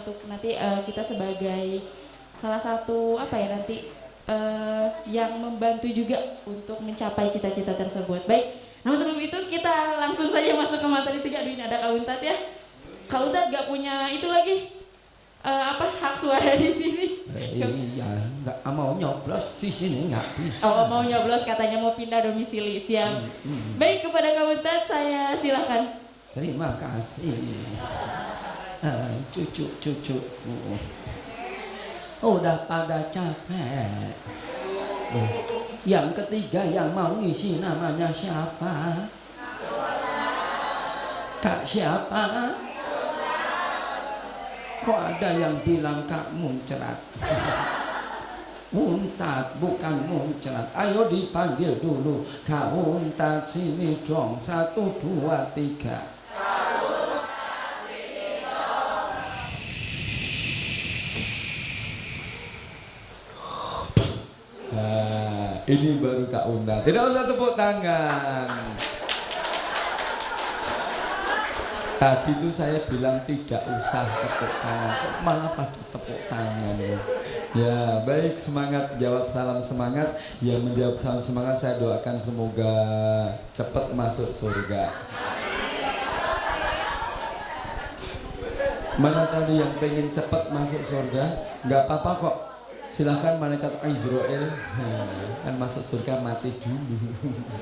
untuk nanti kita sebagai salah satu apa ya nanti yang membantu juga untuk mencapai cita-cita tersebut. Baik, namun sebelum itu kita langsung saja masuk ke materi 3. Aduh, ini ada Kak Untat ya. Kak Untat gak punya itu lagi hak suara di sini. Iya, nggak mau nyoblos di sini nggak bisa. Oh, mau nyoblos katanya mau pindah domisili, siap. Baik, kepada Kak Untat saya silakan. Terima kasih. Cucu-cucu. Udah pada capek. Yang ketiga yang mau ngisi namanya siapa? Kak siapa? Kok ada yang bilang Kak Muncrat? Untat bukan Muncrat. Ayo dipanggil dulu. Kak Untat sini dong. 1, 2, 3. Nah, ini baru Kak Untat. Tidak usah tepuk tangan. Tadi itu saya bilang tidak usah tepuk tangan, kok malah pada tepuk tangan. Ya baik, semangat, jawab salam semangat. Yang menjawab salam semangat saya doakan semoga cepat masuk surga. Mana tadi yang pengen cepat masuk surga? Nggak apa-apa kok. Silahkan malaikat Israel kan masuk surga mati dulu.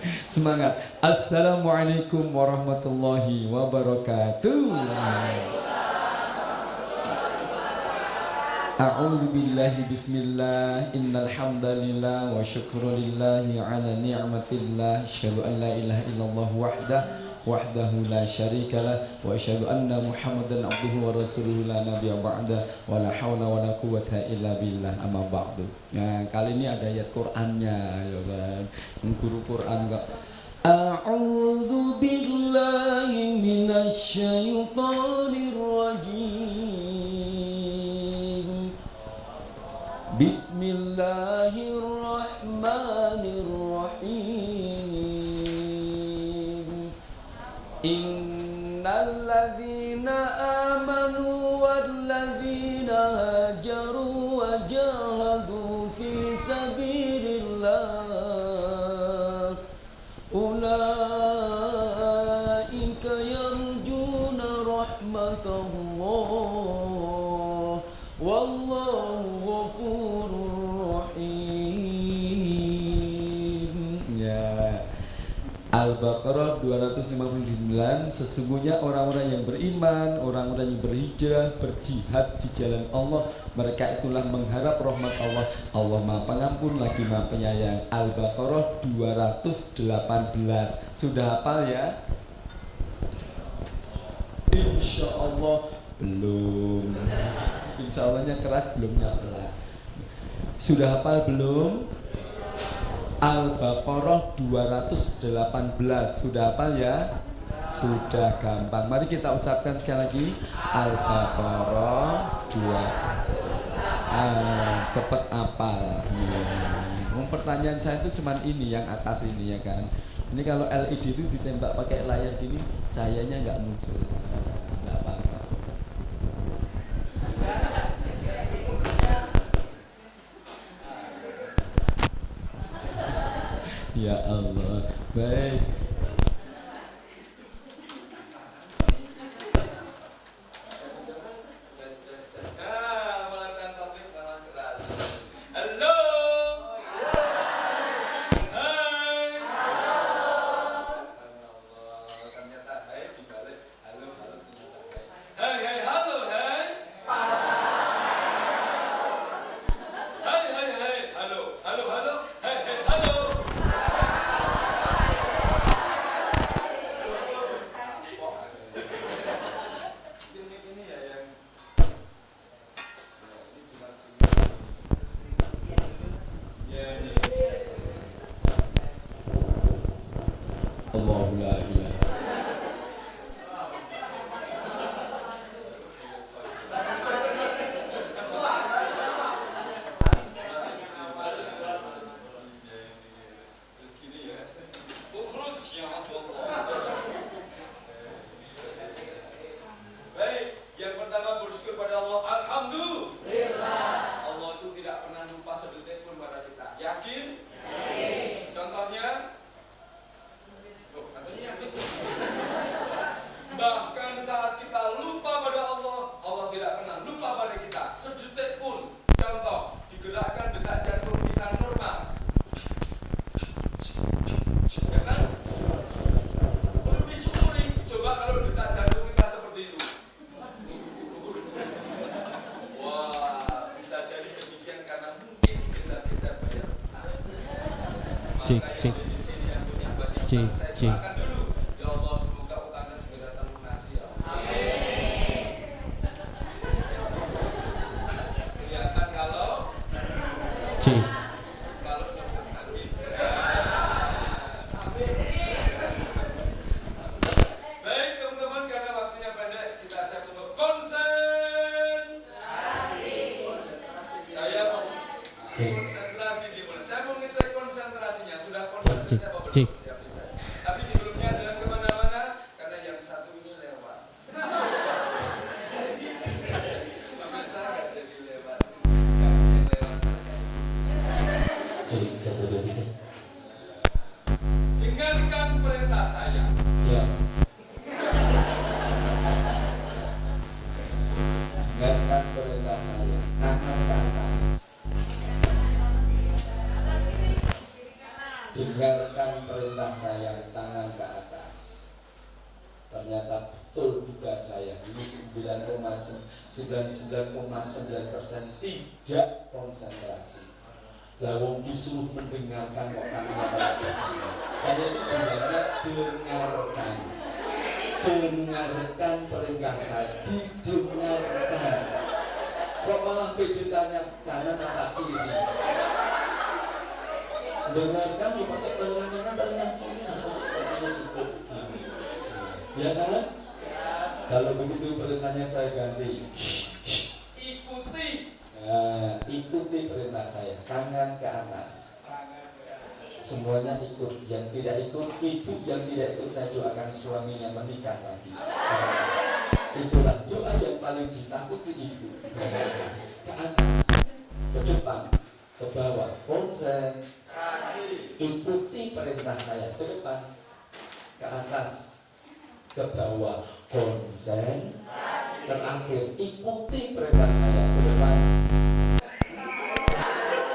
Semangat. Assalamualaikum warahmatullahi wabarakatuh. A'udzu billahi bismillah innal hamdalillah wa syukrulillahi ala ni'matillah asyhadu an la ilaha illallah wahdahu la syarikalah wa asyhadu anna muhammadan abduhu wa rasuluhu la nabiyya ba'da wa la haula wa la quwwata illa billah amma ba'du. Nah, kali ini ada ayat Qur'annya ya kan. Guru Quran enggak. A'udzu billahi minasy syaithanir rajim. Bismillahirrahmanirrahim. Innal ladzina amanu wal ladzina hajaru wa jahadu fi sabilillah ulaika yarjuna rahmatullah wallahu ghafurur rahim. Ya. Al-Baqarah 259. Sesungguhnya orang-orang yang beriman, orang-orang yang berhijrah, berjihad di jalan Allah, mereka itulah mengharap rahmat Allah. Allah Maha Pengampun lagi Maha Penyayang. Al-Baqarah 218. Sudah hafal ya? Insya Allah belum. Insya Allahnya keras belum nyala. Sudah hafal belum? Al-Baqarah 218. Sudah hafal ya? Sudah gampang. Mari kita ucapkan sekali lagi. Al-Baqarah 2. Cepet hafal. Pertanyaan saya itu cuman ini, yang atas ini ya kan. Ini kalau LED itu ditembak pakai layar gini, cahayanya nggak muncul. Nggak apa-apa. Ya Allah, baik. Allahu la ilaha. Baik, yang pertama bersyukur pada Allah. Cek. Cek. Makan dulu. Ya Allah, semoga utangnya segera terlunasi ya. Kelihatan kalau Cek. nyoblos habis. Baik teman-teman, karena waktunya pendek, kita siap untuk saya mau konsentrasi dimulai. Saya mau ngecek konsentrasinya. Sudah konsentrasi apa belum? Cek. Siap. Tapi sebelumnya jangan kemana-mana karena yang satu ini lewat. Jadi pemirsa nggak jadi lewat. Nggak mungkin lewat saja. Cek 1 2 3. Dengarkan perintah saya. Siap. Dengarkan perintah saya. Tangan ke atas. Dengarkan perintah saya. Tangan ke atas. Ternyata betul dugaan saya. Ini 99,9% tidak konsentrasi. Lah wong disuruh mendengarkan kok kami saya itu bilangnya dengarkan perintah saya, didengarkan. Kok malah tanya kanan apa kiri? Dengarkan ya pakai telinga kanan telinga kiri, nah maksudnya cukup. Ya kan? Kalau begitu perintahnya saya ganti. Ikuti. Nah, ikuti perintah saya, tangan ke atas. Semuanya ikut, yang tidak ikut, ibu yang tidak ikut saya doakan suaminya menikah lagi. Itulah doa yang paling ditakuti ibu. Ke atas, ke depan, ke bawah, konsen. Ikuti perintah saya, ke depan, ke atas, ke bawah, konsen. Terakhir, ikuti perintah saya, ke depan,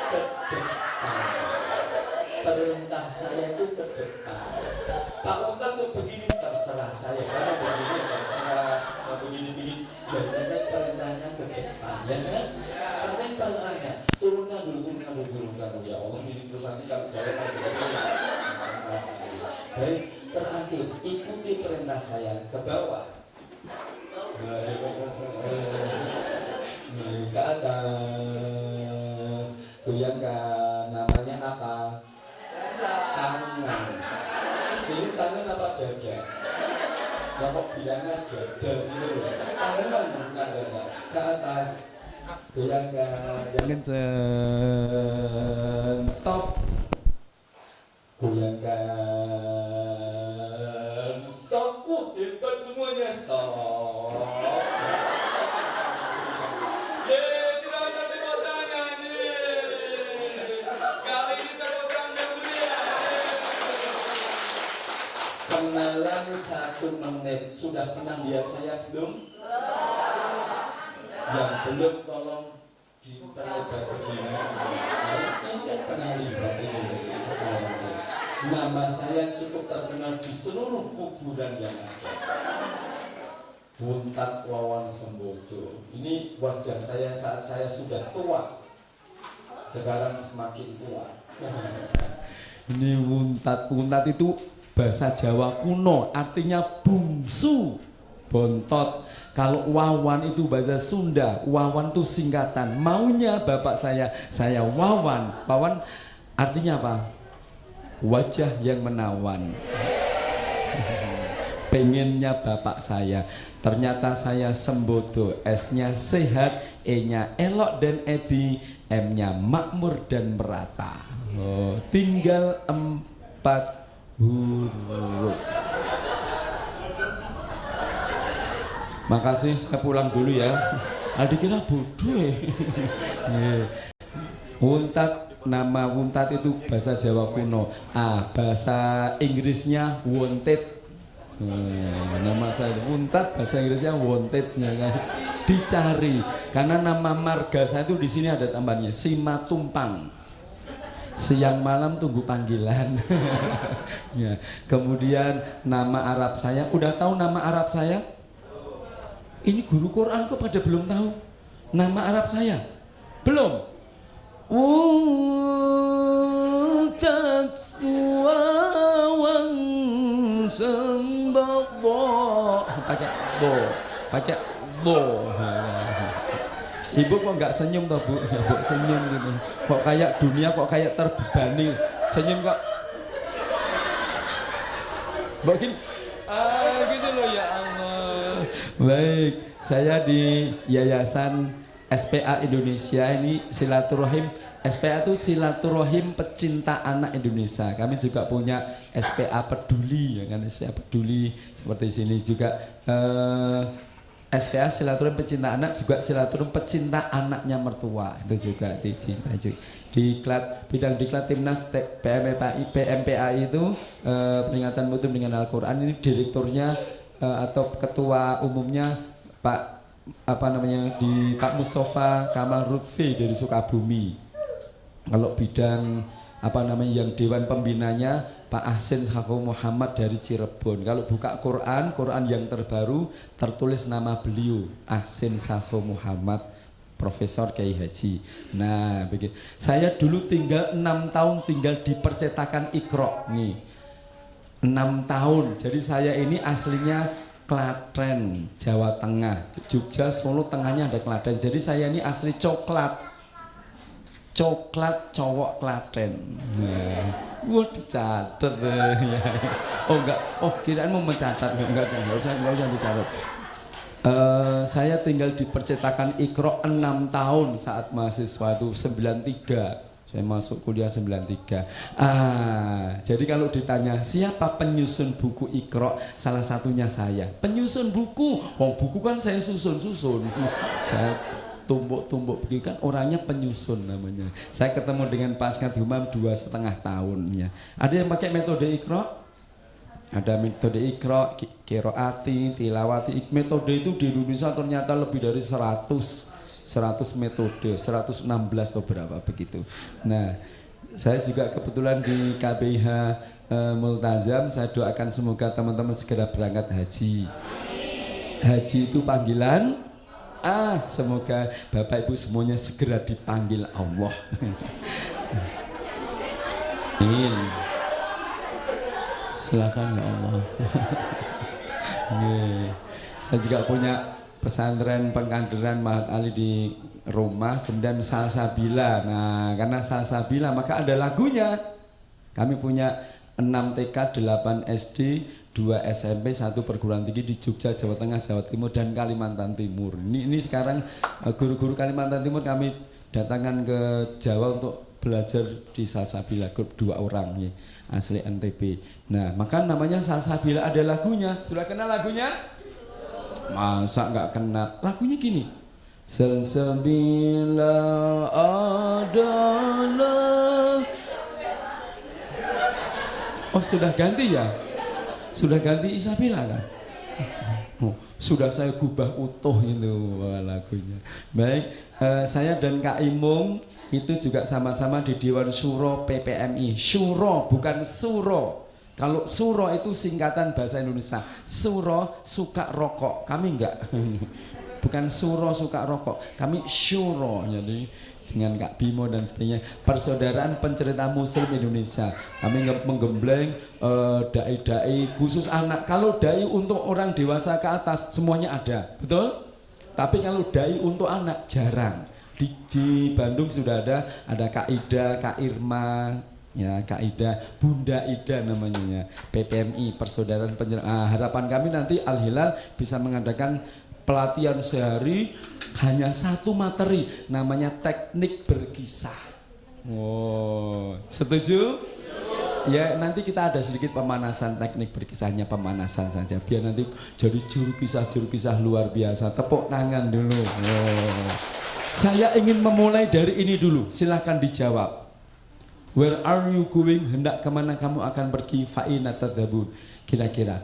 ke depan. Perintah saya itu ke depan. Pak Ustaz tuh begini, terserah saya begini, terserah mau begini. Yang penting perintahnya ke depan, ya kan? Penting perintahnya turunkan dulu. Ya Allah, ini terus nanti kalau saya baik. Terakhir, ikuti perintah saya ke bawah. Ke atas, goyangkan. Namanya apa? Tangan. Ini tangan apa dada? Ya kok bilangnya dada gitu. Tangan bukan dada. Ke atas, goyangkan. Jangan stop. Goyangkan. Stop. Hebat semuanya. Stop. Tidak usah tepuk tangan. Kali ini tepuk tangan yang meriah. Kenalan 1 menit. Sudah pernah lihat saya belum? Yang belum tolong diperlebar begini. Ini kan pernah lihat ini sekarang ini. Nama saya cukup terkenal di seluruh kuburan yang ada. Wuntat Wawan Sembodo. Ini wajah saya saat saya sudah tua. Sekarang semakin tua. Ini wuntat. Wuntat itu bahasa Jawa kuno, artinya bungsu, bontot. Kalau wawan itu bahasa Sunda. Wawan itu singkatan. Maunya bapak saya wawan. Wawan artinya apa? Wajah yang menawan. Pengennya bapak saya. Ternyata saya Sembodo. S-nya sehat, E-nya elok dan edi, M-nya makmur dan merata. Tinggal 4 huruf. Makasih, saya pulang dulu ya. Adik kira bodoh ya. Wuntat, nama wuntat itu bahasa Jawa kuno. Bahasa Inggrisnya wanted. Nama saya wuntat, bahasa Inggrisnya wanted, ya kan? Dicari. Karena nama marga saya itu di sini ada tambahnya Simatumpang. Siang malam tunggu panggilan. Ya. Kemudian nama Arab saya, udah tahu nama Arab saya? Ini guru Quran kok pada belum tahu nama Arab saya? Belum. Taksu sembah pakai bo. Ibu kok nggak senyum toh Bu? Ya Bu senyum gitu. Kok kayak dunia kok kayak terbebani. Senyum kok. Mungkin gitu loh ya Allah. Baik, saya di Yayasan SPA Indonesia ini silaturahim. SPA itu silaturahim pecinta anak Indonesia. Kami juga punya SPA Peduli, ya kan, SPA Peduli seperti sini juga. SPA silaturahim pecinta anak, juga silaturahim pecinta anaknya mertua, itu juga di bidang diklat Timnas PMPAI itu peringatan mutu dengan Al-Quran ini direkturnya atau ketua umumnya Pak Mustafa Kamal Lutfi dari Sukabumi. Kalau bidang yang dewan pembinanya Pak Ahsin Sakho Muhammad dari Cirebon. Kalau buka Quran yang terbaru tertulis nama beliau Ahsin Sakho Muhammad, Profesor Kiai Haji. Nah, begitu. Saya dulu tinggal 6 tahun tinggal di percetakan Iqra nih. 6 tahun. Jadi saya ini aslinya Klaten, Jawa Tengah, Jogja, Solo, tengahnya ada Klaten. Jadi saya ini asli coklat cowok Klaten. Nah, dicatat ya. Oh enggak, kirain mau mencatat. Enggak usah dicatat. Saya tinggal di percetakan Iqra 6 tahun saat mahasiswa itu 93. Saya masuk kuliah 93. Jadi kalau ditanya siapa penyusun buku Iqra, salah satunya saya. Penyusun buku, buku kan saya susun. Saya tumbuk begitu kan, orangnya penyusun namanya. Saya ketemu dengan Pak Askat Humam 2,5 tahun ya. Ada yang pakai metode Iqra? Ada metode Iqra, Qiraati, Tilawati. Metode itu di Indonesia ternyata lebih dari 100 metode, 116 atau berapa begitu. Nah, saya juga kebetulan di KBH Multazam. Saya doakan semoga teman-teman segera berangkat haji. Haji itu panggilan. Semoga Bapak Ibu semuanya segera dipanggil Allah. Amin. Silakan ya Allah. Saya juga punya pesantren pengkaderan Mahat Ali di rumah, kemudian Salsabila. Nah, karena Salsabila maka ada lagunya. Kami punya 6 TK, 8 SD, 2 SMP, 1 perguruan tinggi di Jogja, Jawa Tengah, Jawa Timur, dan Kalimantan Timur. Ini sekarang guru-guru Kalimantan Timur kami datangkan ke Jawa untuk belajar di Salsabila, grup 2 orang ya, asli NTB. Nah, maka namanya Salsabila, ada lagunya. Sudah kenal lagunya? Masa nggak kenal? Lagunya gini. Salsabila adalah. Sudah ganti ya? Sudah ganti Isabila kan? Sudah saya gubah utuh itu lagunya. Baik, saya dan Kak Imung itu juga sama-sama di Dewan Syuro PPMI. Syuro bukan Suro. Kalau Suro itu singkatan bahasa Indonesia. Suro suka rokok. Kami enggak. Bukan Suro suka rokok. Kami Syuro. Jadi dengan Kak Bimo dan sebagainya, Persaudaraan Pencerita Muslim Indonesia. Kami menggembleng dai-dai khusus anak. Kalau dai untuk orang dewasa ke atas semuanya ada, betul? Tapi kalau dai untuk anak jarang. Di Bandung sudah ada Kak Ida, Kak Irma, ya Kak Ida, Bunda Ida namanya, PPMI Persaudaraan Pencerita. Harapan kami nanti Al Hilal bisa mengadakan pelatihan sehari. Hanya 1 materi, namanya teknik berkisah. Setuju? Ya, nanti kita ada sedikit pemanasan, teknik berkisahnya pemanasan saja. Biar nanti jadi juru kisah luar biasa. Tepuk tangan dulu. Saya ingin memulai dari ini dulu. Silahkan dijawab. Where are you going? Hendak kemana kamu akan pergi? Fa'ina tadabun. Kira-kira.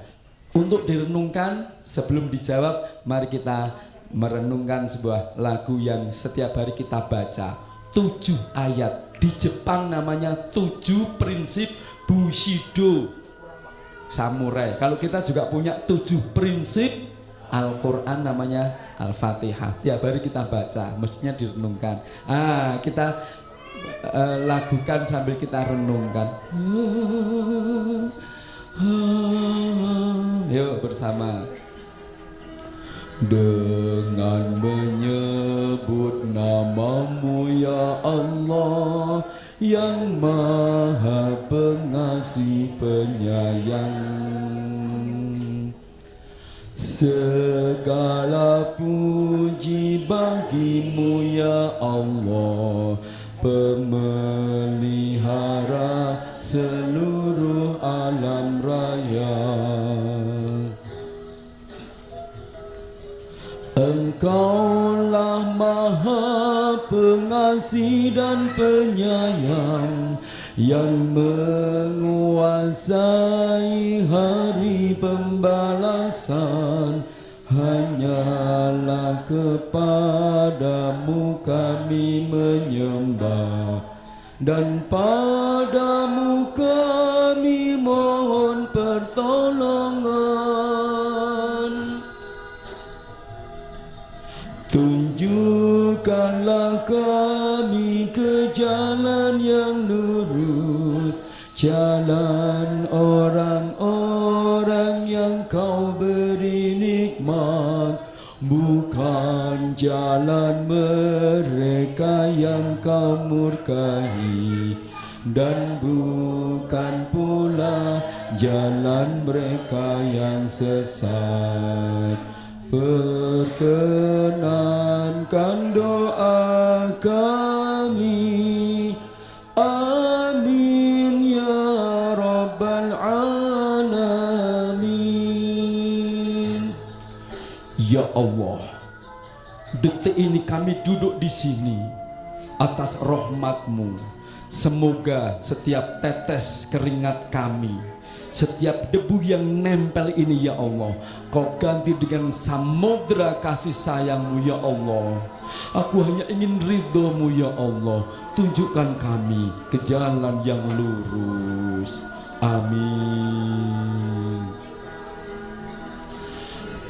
Untuk direnungkan, sebelum dijawab, mari kita merenungkan sebuah lagu yang setiap hari kita baca. 7 ayat. Di Jepang namanya 7 prinsip Bushido Samurai. Kalau kita juga punya 7 prinsip Al-Quran, namanya Al-Fatihah. Tiap hari kita baca, mestinya direnungkan. Kita lagukan sambil kita renungkan. Yuk bersama. Dengan menyebut namamu ya Allah, yang maha pengasih penyayang. Segala puji bagimu ya Allah, pemelihara seluruh alam raya. Engkaulah maha pengasih dan penyayang, yang menguasai hari pembalasan. Hanyalah kepadamu kami menyembah, dan padamu kami mohon pertolongan. Tunjukkanlah kami ke jalan yang lurus, jalan orang-orang yang kau beri nikmat, bukan jalan mereka yang kau murkai, dan bukan pula jalan mereka yang sesat. Perkenankan doa kami, amin ya rabbal alamin. Ya Allah, detik ini kami duduk di sini atas rahmat-Mu. Semoga setiap tetes keringat kami, setiap debu yang nempel ini ya Allah, Kau ganti dengan samudra kasih sayang-Mu ya Allah. Aku hanya ingin ridho-Mu ya Allah. Tunjukkan kami ke jalan yang lurus. Amin.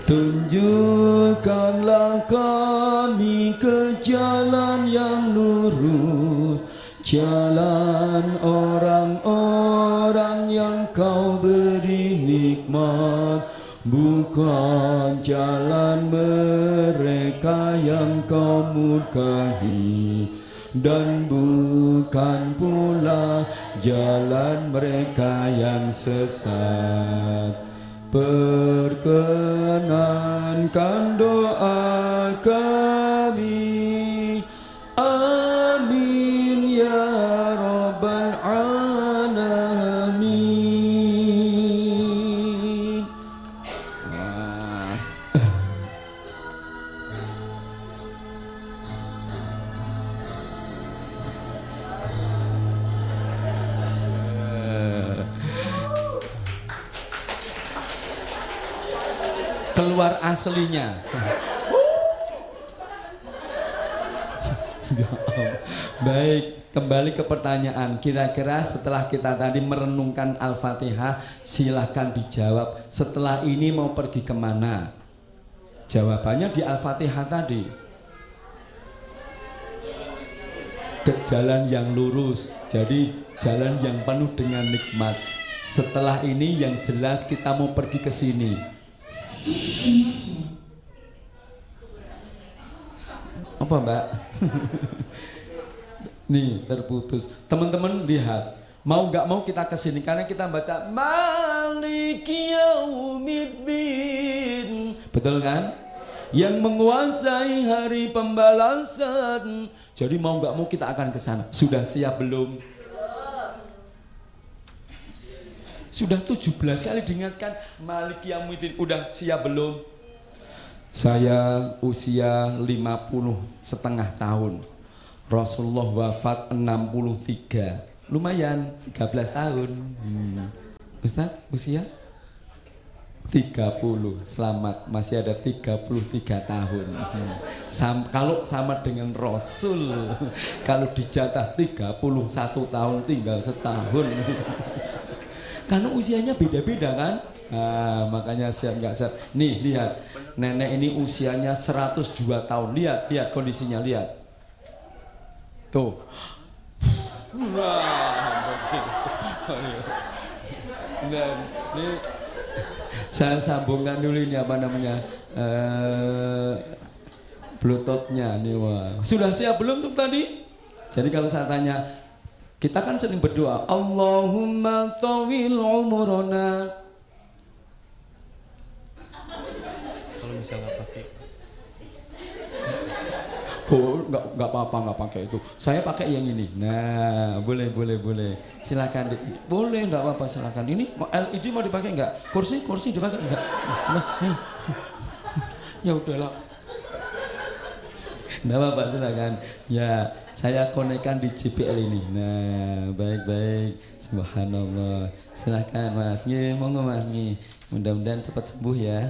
Tunjukkanlah kami ke jalan yang lurus, jalan orang-orang yang Kau beri nikmat, bukan jalan mereka yang Kau murkai, dan bukan pula jalan mereka yang sesat. Perkenankan doa kami, amin ya rabbal alamin. Keluar aslinya. Baik, kembali ke pertanyaan. Kira-kira setelah kita tadi merenungkan Al-Fatihah, silahkan dijawab. Setelah ini mau pergi kemana? Jawabannya di Al-Fatihah tadi. Ke jalan yang lurus, jadi jalan yang penuh dengan nikmat. Setelah ini yang jelas kita mau pergi ke sini. Apa Mbak? Nih terputus. Teman-teman lihat, mau nggak mau kita kesini karena kita baca Maliki Yaumiddin, betul kan? Yang menguasai hari pembalasan. Jadi mau nggak mau kita akan ke sana. Sudah siap belum? Sudah 17 kali diingatkan Maliki Yaumiddin. Udah siap belum? Saya usia 50,5 tahun. Rasulullah wafat 63. Lumayan 13 tahun. Ustaz usia 30. Selamat, masih ada 33 tahun. Kalau sama dengan Rasul, kalau dijatah 31 tahun tinggal setahun. Karena usianya beda-beda kan. Nah, makanya siap nggak siap. Nih lihat, nenek ini usianya 102 tahun. Lihat kondisinya, lihat. Tuh. Dan ini Saya sambungkan dulu ini apa namanya Bluetoothnya nih. Wah. Sudah siap belum tuh tadi? Jadi kalau saya tanya, kita kan sering berdoa, Allahumma tawil umurona. Kalau misalnya pakai Nggak apa-apa, nggak pakai itu. Saya pakai yang ini. Nah, boleh. Silakan. Boleh, nggak apa-apa, silakan. Ini LED mau dipakai nggak? Kursi dipakai nggak? Nah, ya udahlah. Nggak apa-apa, silakan. Ya, saya konekkan di JBL ini. Nah, baik. Subhanallah. Silakan Mas. Monggo Mas. Mudah-mudahan cepat sembuh ya.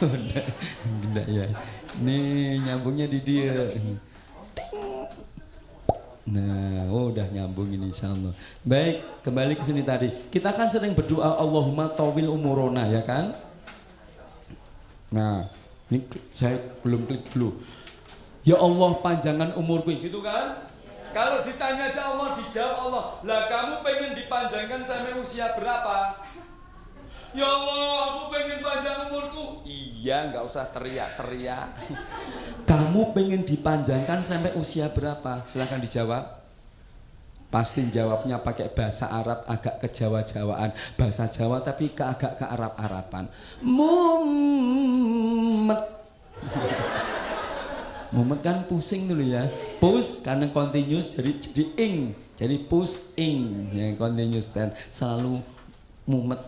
Enggak ya. Nih nyambungnya di dia. Nah, udah nyambung ini insyaallah. Baik, kembali ke sini tadi. Kita kan sering berdoa Allahumma tawil umurona ya kan? Nah, ini saya belum klik dulu. Ya Allah panjangan umurku gitu kan? Kalau ditanya aja Allah, dijawab Allah. Lah kamu pengen dipanjangkan sampai usia berapa? Ya Allah, aku pengen panjang umurku. Iya, nggak usah teriak-teriak. Kamu pengen dipanjangkan sampai usia berapa? Silahkan dijawab. Pasti jawabnya pakai bahasa Arab agak kejawa-jawaan, bahasa Jawa tapi agak ke Arab-Araban. Mumet. Mumet kan pusing dulu ya. Push karena continuous jadi ing. Jadi push ing yang continuous dan selalu mumet.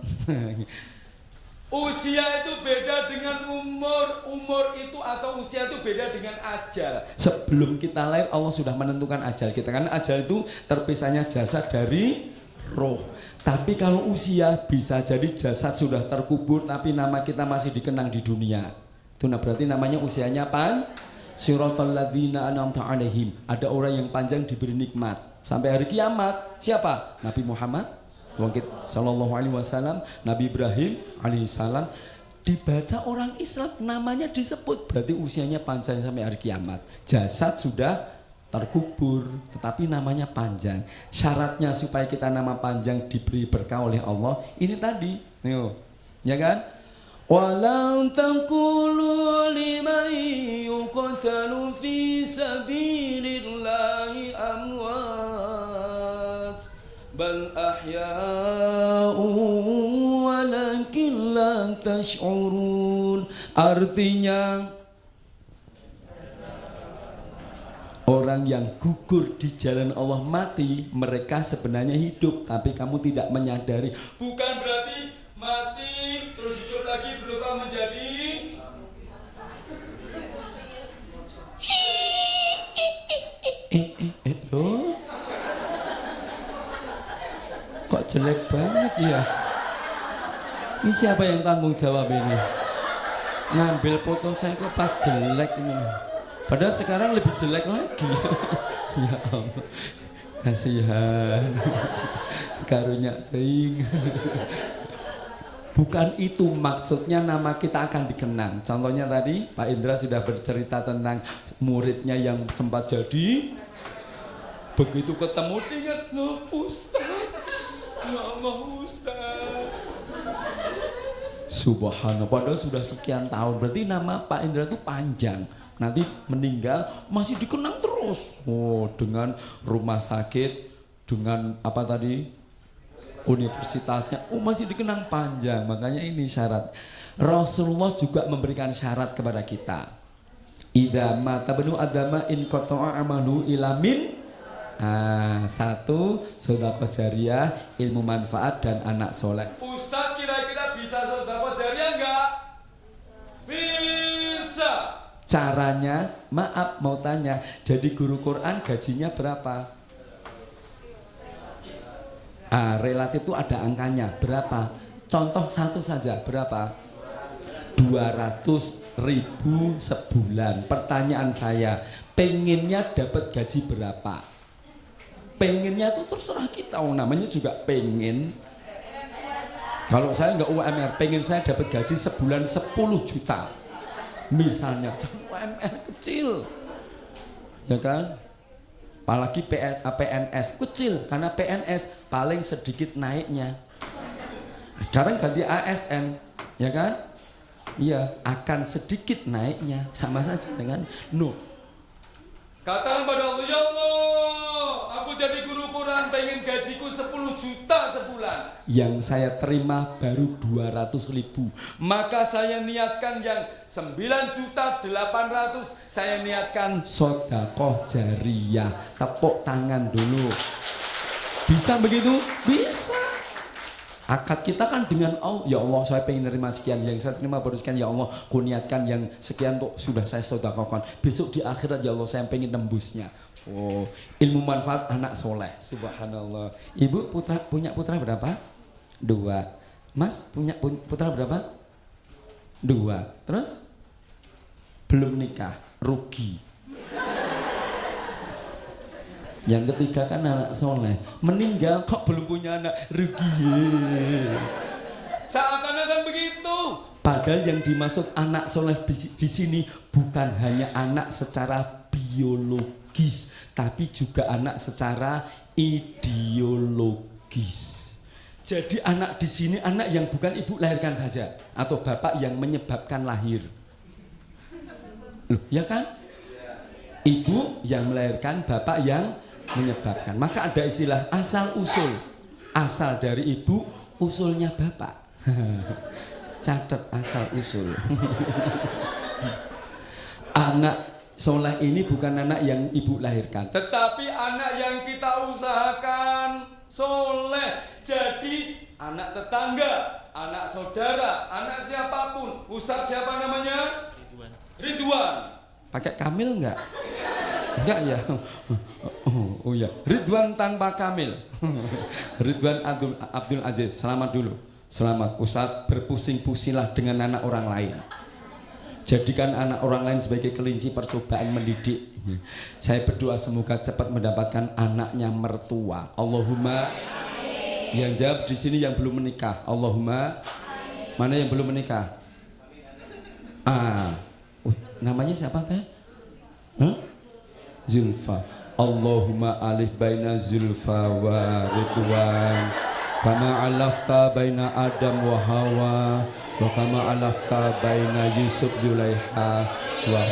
Usia itu beda dengan umur itu atau usia itu beda dengan ajal. Sebelum kita lahir Allah sudah menentukan ajal kita, karena ajal itu terpisahnya jasad dari roh. Tapi kalau usia bisa jadi jasad sudah terkubur tapi nama kita masih dikenang di dunia. Itu berarti namanya usianya Siratal ladzina an'amta 'alaihim. Ada orang yang panjang diberi nikmat sampai hari kiamat. Siapa? Nabi Muhammad sallallahu alaihi wasallam, Nabi Ibrahim alaihi salam. Dibaca orang Islam namanya disebut, berarti usianya panjang sampai hari kiamat. Jasad sudah terkubur tetapi namanya panjang. Syaratnya supaya kita nama panjang diberi berkah oleh Allah ini tadi. Ya kan? Walau taqulu liman yuqtalu fi sabilillahi amwat bal ahya'u walakin la tash'urun. Artinya orang yang gugur di jalan Allah mati, mereka sebenarnya hidup tapi kamu tidak menyadari. Bukan berarti mati terus hidup lagi berubah menjadi loh. Kok jelek banget ya? Ini siapa yang tanggung jawab ini? Ngambil foto saya kok pas jelek ini. Padahal sekarang lebih jelek lagi. Ya Allah, kasihan. Karunya ting. Bukan itu maksudnya nama kita akan dikenang. Contohnya tadi Pak Indra sudah bercerita tentang muridnya yang sempat jadi. Begitu ketemu ingat, loh Ustaz, ya Allah Ustaz. Subhanallah, padahal sudah sekian tahun. Berarti nama Pak Indra itu panjang. Nanti meninggal masih dikenang terus. Oh, dengan rumah sakit, dengan apa tadi, universitasnya, oh masih dikenang panjang. Makanya ini syarat. Rasulullah juga memberikan syarat kepada kita. Idza mata banu adama in qata'a amalu ila min. Satu, sedekah jariyah, ilmu manfaat dan anak soleh. Ustaz kira-kira bisa sedekah jariyah enggak? Bisa. Caranya, maaf mau tanya, jadi guru Quran gajinya berapa? Relatif itu ada angkanya, berapa? Contoh satu saja, berapa? 200.000 sebulan. Pertanyaan saya, pengennya dapat gaji berapa? Pengennya itu terserah kita, namanya juga pengen. Kalau saya nggak UMR, pengen saya dapat gaji sebulan 10 juta. Misalnya, UMR kecil, ya kan? Apalagi PNS kecil, karena PNS paling sedikit naiknya. Sekarang ganti ASN, ya kan? Iya, akan sedikit naiknya, sama saja dengan no. Katakan pada Allah, ya Allah, aku jadi guru Quran pengen gajiku 10 juta sebulan. Yang saya terima baru 200.000. Maka saya niatkan yang 9.800.000, saya niatkan Sodakoh jariyah, tepuk tangan dulu. Bisa begitu? Bisa. Akad kita kan dengan Allah, ya Allah saya pengen nerima sekian, yang saya terima baru sekian, ya Allah kuniatkan yang sekian tuh sudah saya sodakohkan, besok di akhirat ya Allah saya pengen nembusnya. Oh, ilmu manfaat anak soleh, subhanallah. Ibu punya putra berapa? 2. Mas punya putra berapa? 2. Terus belum nikah, rugi. Yang ketiga kan anak soleh, meninggal kok belum punya anak, rugi. seakan-akan begitu. Padahal yang dimaksud anak soleh di sini bukan hanya anak secara biologis, tapi juga anak secara ideologis. Jadi anak di sini anak yang bukan ibu lahirkan saja atau bapak yang menyebabkan lahir. Loh, ya kan? Ibu yang melahirkan, bapak yang menyebabkan. Maka ada istilah asal usul. Asal dari ibu, usulnya bapak. Catat asal usul. Anak soleh ini bukan anak yang ibu lahirkan, Tetapi anak yang kita usahakan soleh. Jadi anak tetangga, anak saudara, anak siapapun. Ustadz siapa namanya? Ridwan. pakai Kamil enggak? Enggak ya? Oh ya, Ridwan tanpa Kamil. Ridwan Abdul Aziz, selamat dulu. Selamat, Ustadz berpusing-pusinglah dengan anak orang lain. Jadikan anak orang lain sebagai kelinci percobaan mendidik. Saya berdoa semoga cepat mendapatkan anaknya mertua. Allahumma. Yang jawab di sini yang belum menikah. Allahumma. Mana yang belum menikah? Namanya siapa teh? Zulfa. Allahumma alif baina Zulfa wa Ridwan. Kama alafta baina Adam wa Hawa. Wa kama alafta baina Yusuf Zulaiha wa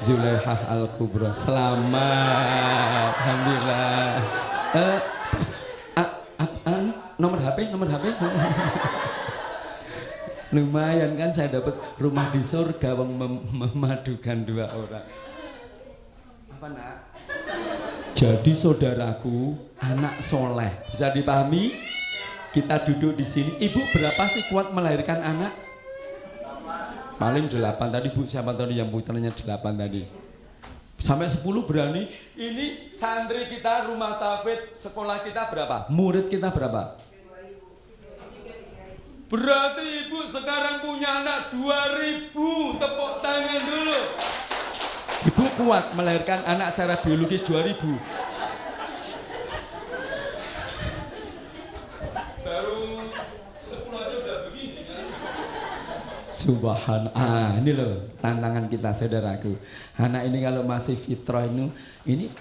Zulaiha al-Kubra. Selamat. Alhamdulillah. Nomor HP. Lumayan kan saya dapat rumah di surga memadukan 2 orang. Apa nak? Jadi saudaraku, anak soleh. Bisa dipahami? Kita duduk di sini. Ibu berapa sih kuat melahirkan anak? Paling 8 tadi Bu. Siapa tadi yang putranya 8 tadi? Sampai 10 berani. Ini santri kita, rumah tafid, sekolah kita berapa? Murid kita berapa? Berarti ibu sekarang punya anak 2.000. Tepuk tangan dulu. Ibu kuat melahirkan anak secara biologis 2.000. Baru 10 aja udah begini kan. Subhanallah. Ini loh tantangan kita saudaraku. Anak ini kalau masih fitrah ini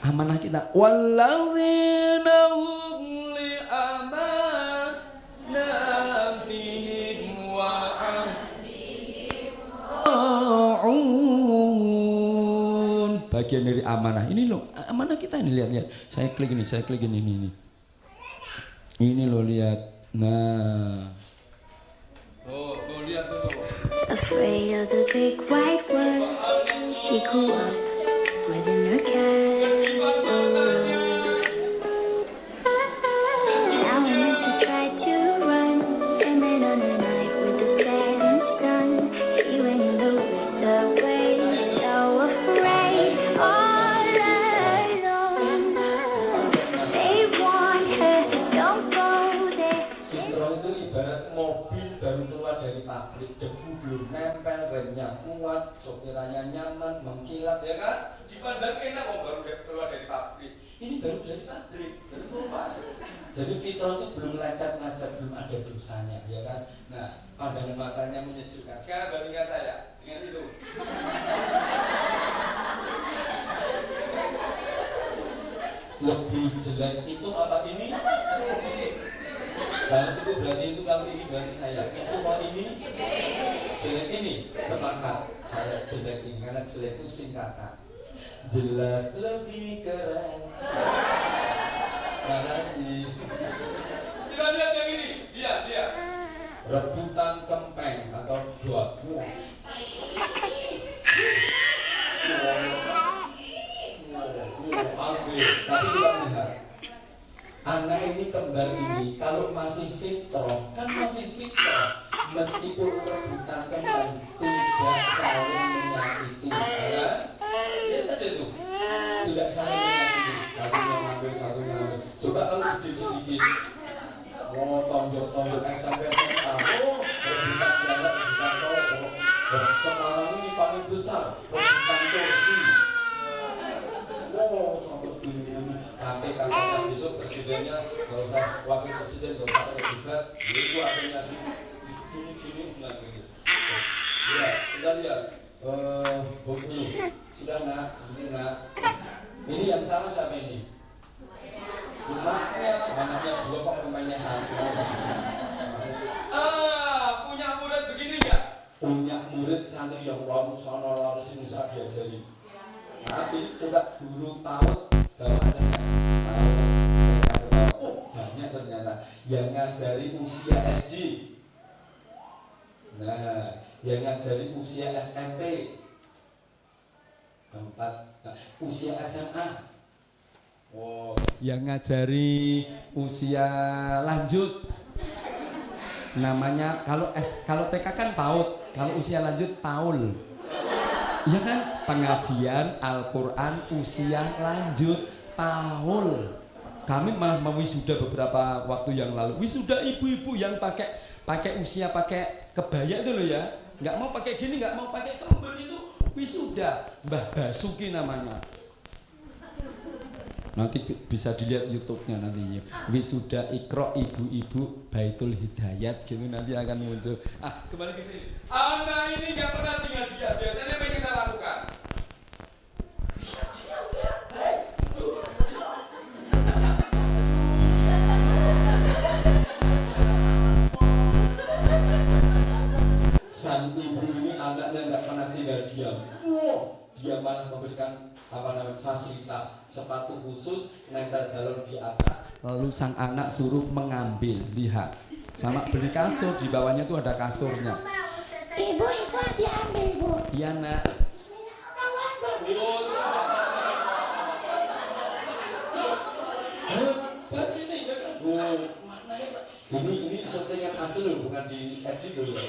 amanah kita. Walladzina hum li amanatihim wa ahdihim. Bagian dari amanah. Ini loh amanah kita ini, lihat. Saya klik ini. Ini loh lihat. Nah. Tuh lihat dulu. Afraid of the big white world, she grew up within her castle. Now when she tried to run, and then on a night with the sand sun, she went the rest away, so afraid, all alone. They want her, don't go there. Fitrah itu ibarat mobil baru keluar dari pabrik, debu belum nempel, remnya kuat, sopirannya nyaman, mengkilat, ya kan? Dipandang enak baru keluar dari pabrik. Ini baru dari pabrik, baru keluar. Jadi fitrah itu belum lecet-lecet, belum ada dosanya, ya kan? Nah, pandangan matanya menyejukkan. Sekarang bandingkan saya dengan itu. Lebih jelek itu apa ini? Kalau itu berarti itu, kalau ini berarti saya. Itu mau ini jelek ini sepakat. Saya jelek ini karena jelek itu singkatan. Jelas lebih keren. Makasih. Kita lihat yang ini. Lihat. Rebutan kempeng atau dot. Tapi kita lihat anak ini kembar ini kalau masih fitrah kan masih fitrah, meskipun rebutan kempeng tidak saling menyakiti, ya? Lihat aja tuh, tidak saling menyakiti, satunya ngambil. Coba kalau gede sedikit, tonjok SMP SMA, rebutan cewek, rebutan cowok. Sekarang ini paling besar rebutan kursi. Sampai begini. KPK saya besok presidennya nggak usah, wakil presiden nggak usah pakai debat. Itu artinya sini lagi. Ya, kita lihat. Buku sudah nak, ini nak. Ini yang salah siapa ini? Anaknya dua kok pemainnya satu. Punya murid begini nggak? Punya murid santri yang baru sana harus bisa diajari. Tapi coba guru tahu bahwa ada banyak ternyata yang ngajari usia SD. Nah, yang ngajari usia SMP. Keempat, usia SMA. Yang ngajari usia lanjut. Namanya kalau TK kan PAUD, kalau usia lanjut PAUL. Ya kan, pengajian Al-Quran usia lanjut PAUL. Kami malah mewisuda beberapa waktu yang lalu. Wisuda ibu-ibu yang pakai usia pakai kebaya itu loh ya. Nggak mau pakai gini, nggak mau pakai kemben, itu wisuda. Mbah Basuki namanya. Nanti bisa dilihat YouTube-nya nantinya. Wisuda Iqra ibu-ibu Baitul Hidayat gitu nanti akan muncul. Kembali ke sini. Anak ini nggak pernah tinggal diam. Biasanya apa yang kita lakukan? Bisa diam nggak? Sang ibu ini anaknya nggak pernah tinggal diam. Dia malah memberikan fasilitas sepatu khusus nempel galon di atas. Lalu sang anak suruh mengambil, lihat, sama beli kasur, di bawahnya tuh ada kasurnya. Ibu ikut diambil, Bu. Iya nak. Ini syutingan asli loh, bukan di edit loh ya.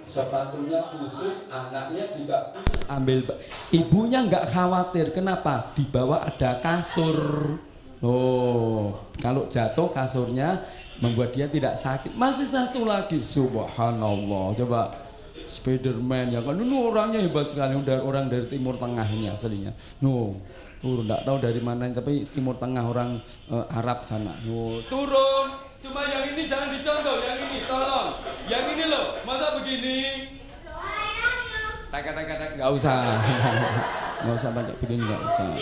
Sepatunya khusus, anaknya juga khusus. Ambil, ibunya nggak khawatir. Kenapa? Di bawah ada kasur. Kalau jatuh kasurnya membuat dia tidak sakit. Masih satu lagi, subhanallah. Coba Spiderman ya kan, orangnya hebat sekali. Orang dari Timur Tengah ini aslinya. Turun, nggak tahu dari mana, tapi Timur Tengah, orang Arab sana. Turun. Cuma yang ini jangan dicontoh, yang ini tolong. Yang ini loh, masa begini? Tak, nggak usah. Nggak usah pakai begini, nggak usah.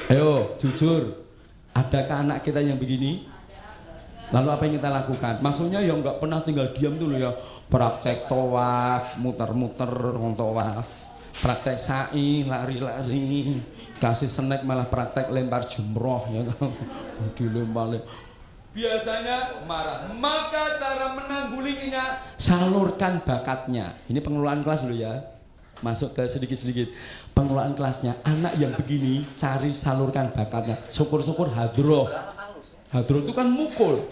Ayo, jujur. Adakah anak kita yang begini? Lalu apa yang kita lakukan? Maksudnya yang nggak pernah tinggal diam dulu ya. Praktek tawaf, muter-muter tawaf. Praktek sa'i, lari-lari. Kasih snack malah praktek lempar jumroh ya kan. Dilempar. Biasanya marah. Maka cara menanggulanginya, salurkan bakatnya. Ini pengelolaan kelas dulu ya. Masuk ke sedikit-sedikit pengelolaan kelasnya. Anak yang begini cari salurkan bakatnya. Syukur-syukur hadroh. Hadroh itu kan mukul.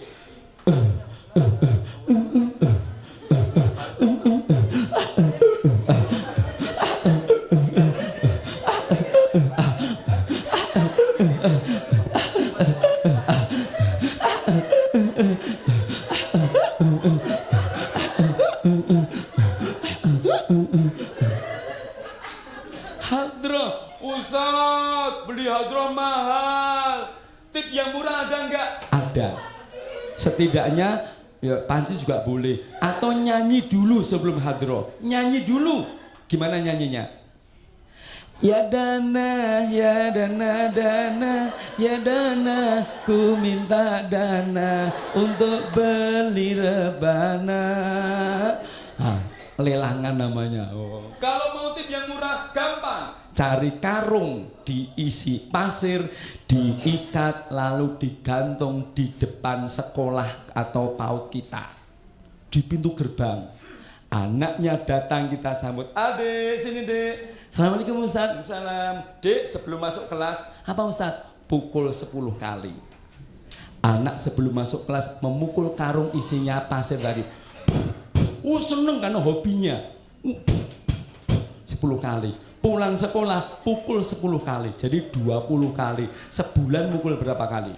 hadroh. Ustaz, beli hadroh mahal. Tip yang murah ada nggak? Ada. Setidaknya ya panci juga boleh. Atau nyanyi dulu sebelum hadroh. Nyanyi dulu. Gimana nyanyinya? Ya dana, ya dana, dana, ya dana, ku minta dana untuk beli rebana. Lelangan namanya. Oh. Kalau mau tip yang murah, gampang. Cari karung, diisi pasir, diikat, lalu digantung di depan sekolah atau PAUD kita. Di pintu gerbang. Anaknya datang, kita sambut. Adik, sini dek. Assalamualaikum Ustaz. Salam. Dek, sebelum masuk kelas, apa Ustaz? Pukul 10 kali. Anak sebelum masuk kelas memukul karung isinya pasir tadi. Seneng karena hobinya. 10 kali. Pulang sekolah pukul 10 kali. Jadi 20 kali. Sebulan mukul berapa kali?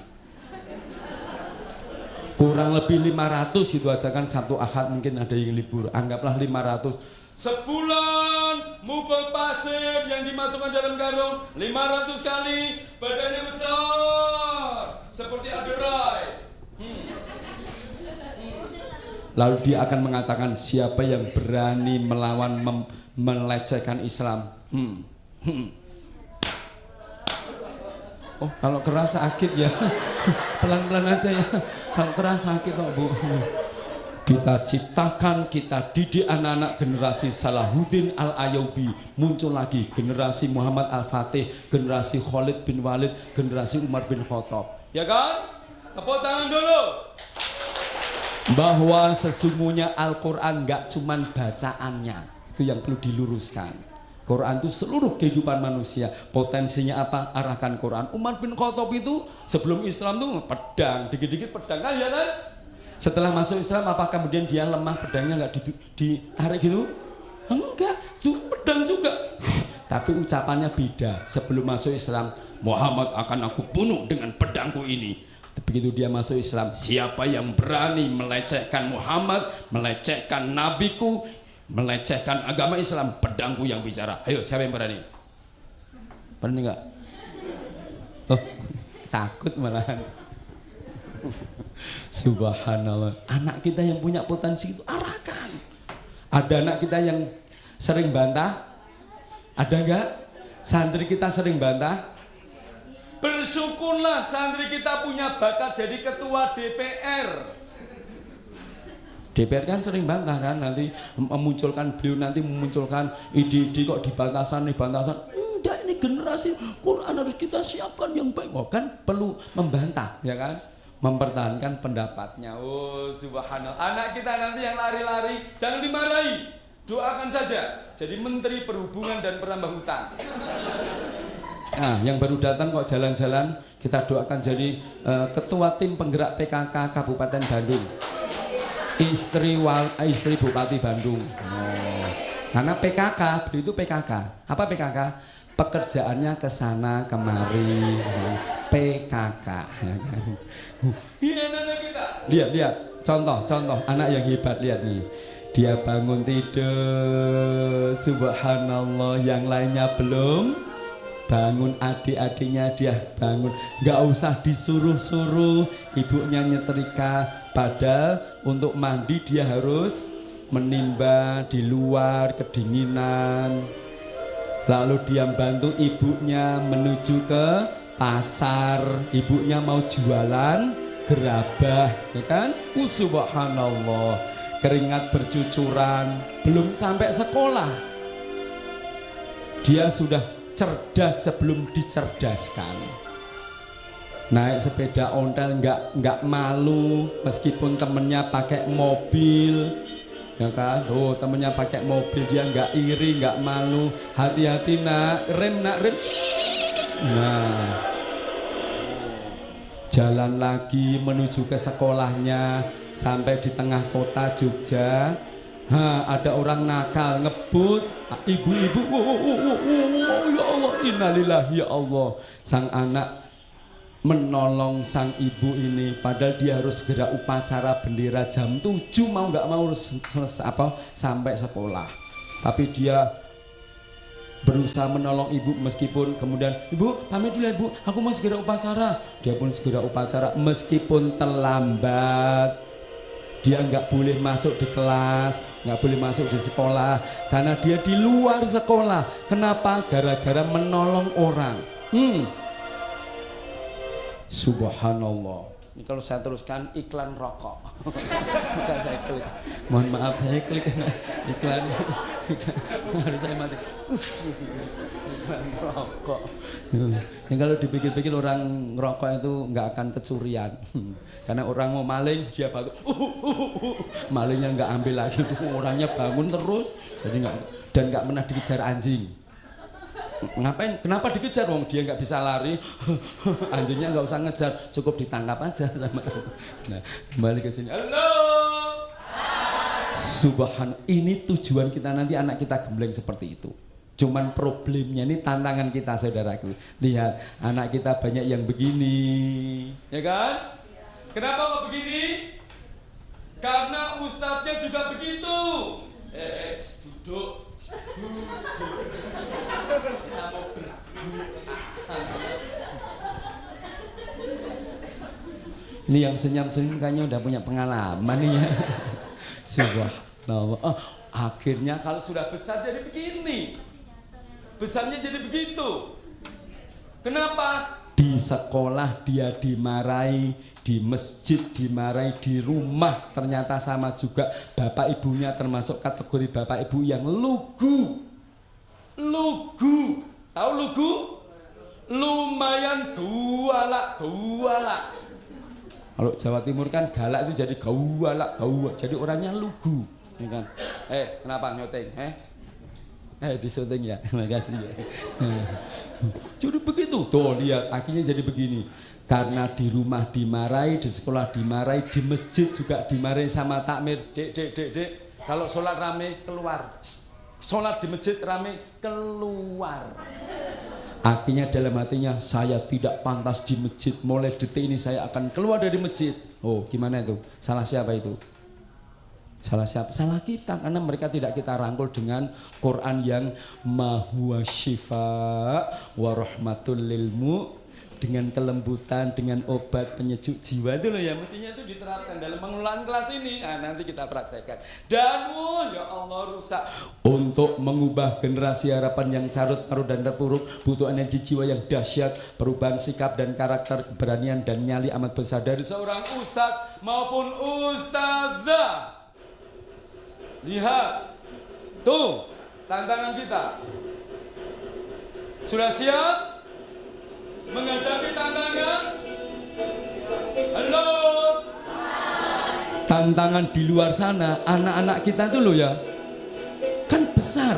Kurang lebih 500 gitu aja kan, satu Ahad mungkin ada yang libur. Anggaplah 500. Sebulan mukul pasir yang dimasukkan dalam karung 500 kali, badannya besar seperti aderai. Lalu dia akan mengatakan, siapa yang berani melawan melecehkan Islam? Oh, kalau keras sakit ya. Pelan-pelan aja ya. Kalau keras sakit kok, Bu. Kita ciptakan, kita didik anak-anak generasi Salahuddin Al-Ayyubi. Muncul lagi generasi Muhammad Al-Fatih, generasi Khalid bin Walid, generasi Umar bin Khattab. Ya kan? Tepuk tangan dulu. Bahwa sesungguhnya Al-Quran gak cuman bacaannya. Itu yang perlu diluruskan. Quran itu seluruh kehidupan manusia. Potensinya apa? Arahkan Quran. Umar bin Khattab itu sebelum Islam tuh pedang, dikit-dikit pedang kan ya kan? Setelah masuk Islam, apa kemudian dia lemah, pedangnya nggak ditarik gitu? Enggak, tuh pedang juga. Tapi ucapannya beda. Sebelum masuk Islam, Muhammad akan aku bunuh dengan pedangku ini. Begitu dia masuk Islam, siapa yang berani melecehkan Muhammad, melecehkan nabiku, melecehkan agama Islam, pedangku yang bicara. Ayo, siapa yang berani? Berani nggak? Oh, takut malahan. Subhanallah. Anak kita yang punya potensi itu arahkan. Ada anak kita yang sering bantah? Ada enggak? Santri kita sering bantah? Bersyukurlah santri kita punya bakat jadi ketua DPR. DPR kan sering bantah kan, nanti memunculkan beliau nanti memunculkan ide-ide kok dibantasan. Enggak, ini generasi Quran harus kita siapkan yang baik. Oh, kan perlu membantah ya kan? Mempertahankan pendapatnya. Oh subhanallah. Anak kita nanti yang lari-lari jangan dimarahi, doakan saja jadi Menteri Perhubungan dan Penambang Hutan. Nah, yang baru datang kok jalan-jalan, kita doakan jadi ketua tim penggerak PKK Kabupaten Bandung, istri Bupati Bandung. Oh. Karena PKK, beliau itu PKK. Apa PKK? Pekerjaannya ke sana kemari. PKK. Lihat contoh anak yang hebat, lihat nih. Dia bangun tidur, subhanallah, yang lainnya belum bangun, adik-adiknya dia bangun, nggak usah disuruh-suruh, ibunya nyetrika, padahal untuk mandi dia harus menimba di luar kedinginan. Lalu dia bantu ibunya menuju ke pasar, ibunya mau jualan gerabah, ya kan? Subhanallah, keringat bercucuran, belum sampai sekolah dia sudah cerdas sebelum dicerdaskan. Naik sepeda ontel nggak malu meskipun temennya pakai mobil, ya kan? Oh, temennya pakai mobil dia nggak iri, nggak malu. Hati-hati nak, rem. Nah, jalan lagi menuju ke sekolahnya sampai di tengah kota Jogja. Ada orang nakal ngebut, ibu-ibu, ya Allah, innalillahi ya Allah. Sang anak menolong sang ibu ini, padahal dia harus segera upacara bendera jam 7 mau nggak mau sampai sekolah. Tapi dia berusaha menolong ibu meskipun kemudian, ibu pamit dulu ya bu, aku mau segera upacara. Dia pun segera upacara meskipun terlambat. Dia nggak boleh masuk di kelas, nggak boleh masuk di sekolah, karena dia di luar sekolah. Kenapa? Gara-gara menolong orang. Subhanallah. Ini kalau saya teruskan iklan rokok. Bukan saya klik. Mohon maaf saya klik iklan. Harus saya mati. Iklan rokok. Yang kalau dipikir-pikir orang ngerokok itu nggak akan kecurian. Karena orang mau maling dia batuk. Malingnya nggak ambil lagi. Orangnya bangun terus. Jadi dan nggak pernah dikejar anjing. Ngapain? Kenapa dikejar? Wong dia nggak bisa lari, anjingnya nggak usah ngejar, cukup ditangkap aja sama. Nah, kembali ke sini. Halo. Subhan, ini tujuan kita nanti anak kita gembleng seperti itu. Cuman problemnya ini tantangan kita, saudaraku. Lihat, anak kita banyak yang begini, Ya kan? Kenapa kok begini? Karena ustadznya juga begitu. Duduk. Ini yang senyum-senyum kayaknya udah punya pengalaman nih ya. Subhanallah. Oh, akhirnya Kalau sudah besar jadi begini. Besarnya jadi begitu. Kenapa? di sekolah dia dimarahi, di masjid dimarahi, di rumah ternyata sama juga. Bapak ibunya termasuk kategori bapak ibu yang lugu. Lugu. Tahu lugu? Lumayan gualak. Kalau Jawa Timur kan galak itu jadi gawalak. Jadi orangnya lugu, ya kan? Kenapa nyoteng? Di syuting ya, makasih ya. Jadi begitu, tuh lihat akhirnya jadi begini. Karena di rumah dimarahi, di sekolah dimarahi, di masjid juga dimarahi sama takmir. Dek. Kalau sholat rame keluar, sholat di masjid rame keluar. Akhirnya dalam hatinya, saya tidak pantas di masjid. Mulai detik ini saya akan keluar dari masjid. Oh, gimana itu? Salah siapa itu? Salah siapa? Salah kita, karena mereka tidak kita rangkul dengan Quran yang mahuwa syifa wa rahmatul lilmu, dengan kelembutan, dengan obat penyejuk jiwa itu loh ya, mestinya itu diterapkan dalam pengelolaan kelas ini. Nah, nanti kita praktekkan. Dan ya Allah rusak. Untuk mengubah generasi harapan yang carut marut dan terpuruk, butuh energi jiwa yang dahsyat, perubahan sikap dan karakter, keberanian dan nyali amat besar dari seorang Ustadz maupun ustazah. Lihat, tuh tantangan kita. Sudah siap menghadapi tantangan? Halo. tantangan di luar sana. Anak-anak kita itu loh ya, kan besar,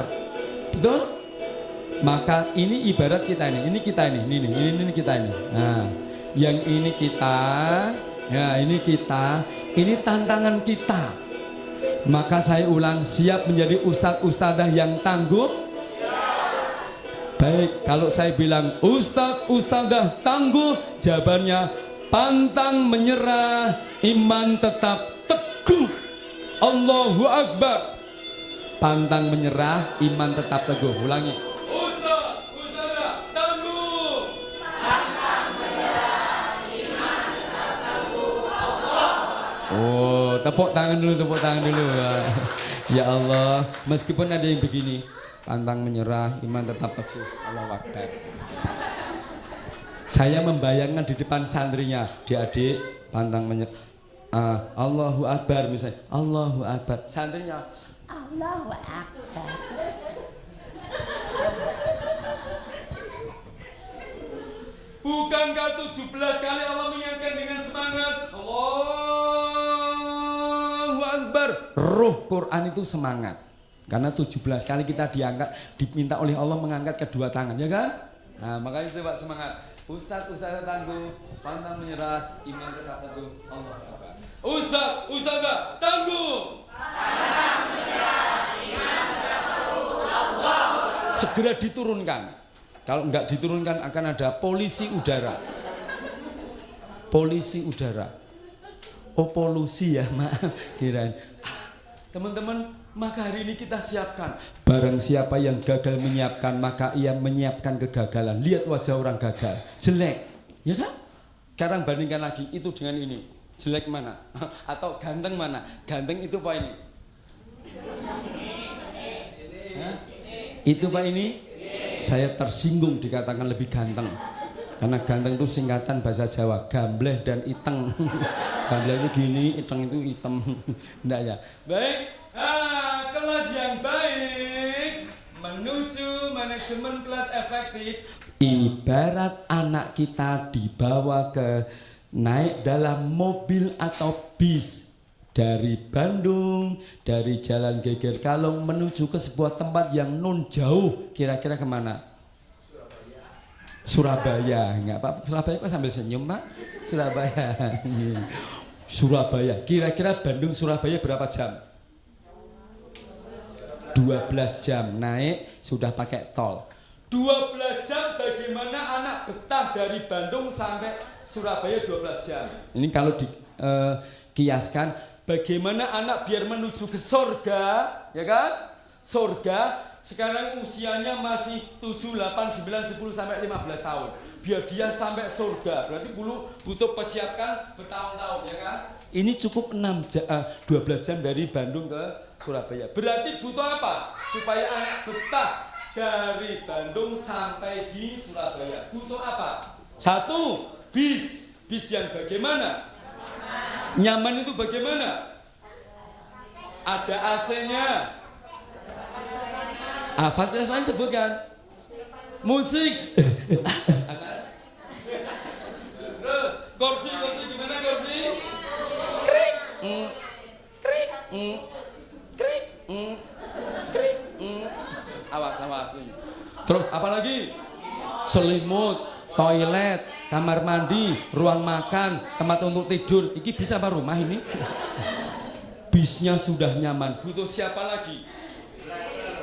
betul? Maka ini ibarat kita ini kita ini kita ini. Nah, yang ini kita, ya ini kita, ini tantangan kita. Maka saya ulang, siap menjadi ustadz-ustadzah yang tangguh? Baik, kalau saya bilang ustadz-ustadzah tangguh, jawabannya pantang menyerah, iman tetap teguh. Allahu Akbar. Pantang menyerah, iman tetap teguh. Ulangi. Ustazah tangguh. Pantang menyerah, iman tetap teguh. Oh, tepuk tangan dulu. Ya Allah, meskipun ada yang begini, pantang menyerah, iman tetap teguh. Allahu Akbar. Saya membayangkan di depan santrinya, adik-adik, pantang menyerah. Allahu Akbar misalnya, Allahu Akbar. Santrinya, Allahu Akbar. Bukankah 17 kali Allah mengingatkan dengan semangat? Allahu Akbar. Ruh Quran itu semangat. Karena 17 kali kita diminta oleh Allah mengangkat kedua tangan, ya kan? Nah, makanya coba semangat. Ustadz tangguh, pantang menyerah, iman tetap teguh. Allahu Akbar. Ustadzah tangguh. Pantang menyerah, iman tetap teguh. Allahu Akbar. Segera diturunkan. Kalau enggak diturunkan akan ada polisi udara. Polisi udara. Oh, polusi ya, maaf. Kirain. Teman-teman, maka hari ini kita siapkan. Barang siapa yang gagal menyiapkan, maka ia menyiapkan kegagalan. Lihat wajah orang gagal, jelek, ya kan? Sekarang bandingkan lagi itu dengan ini. Jelek mana? Atau ganteng mana? Ganteng itu apa ini? Hah? Itu Pak ini? Saya tersinggung dikatakan lebih ganteng. Karena ganteng itu singkatan bahasa Jawa, gambleh dan iteng. Gambleh itu gini, iteng itu hitam. Enggak ya. Baik, kelas yang baik menuju manajemen kelas efektif. Ibarat anak kita dibawa ke naik dalam mobil atau bis dari Bandung, dari Jalan Geger Kalong menuju ke sebuah tempat yang non jauh. Kira-kira kemana? Surabaya. Enggak Pak, Surabaya kok sambil senyum Pak? Surabaya. Surabaya. Kira-kira Bandung Surabaya berapa jam? 12 jam naik sudah pakai tol. 12 jam bagaimana anak betah dari Bandung sampai Surabaya 12 jam. Ini kalau dikiaskan bagaimana anak biar menuju ke surga, ya kan? Surga sekarang usianya masih 7, 8, 9, 10 sampai 15 tahun. Biar dia sampai surga, berarti butuh persiapkan bertahun-tahun, ya kan? Ini cukup 12 jam dari Bandung ke Surabaya. Berarti butuh apa? Supaya anak betah dari Bandung sampai di Surabaya. Butuh apa? 1, bis. Bis yang bagaimana? Nyaman itu bagaimana? Ada AC-nya. Fasilitas lain sebutkan. Musik. Terus kursi gimana kursi? Krik. Krik. Krik. Krik. Awas. Terus apa lagi? Selimut, toilet, kamar mandi, ruang makan, tempat untuk tidur. Ini bisa apa rumah ini? Bisnya sudah nyaman. Butuh siapa lagi?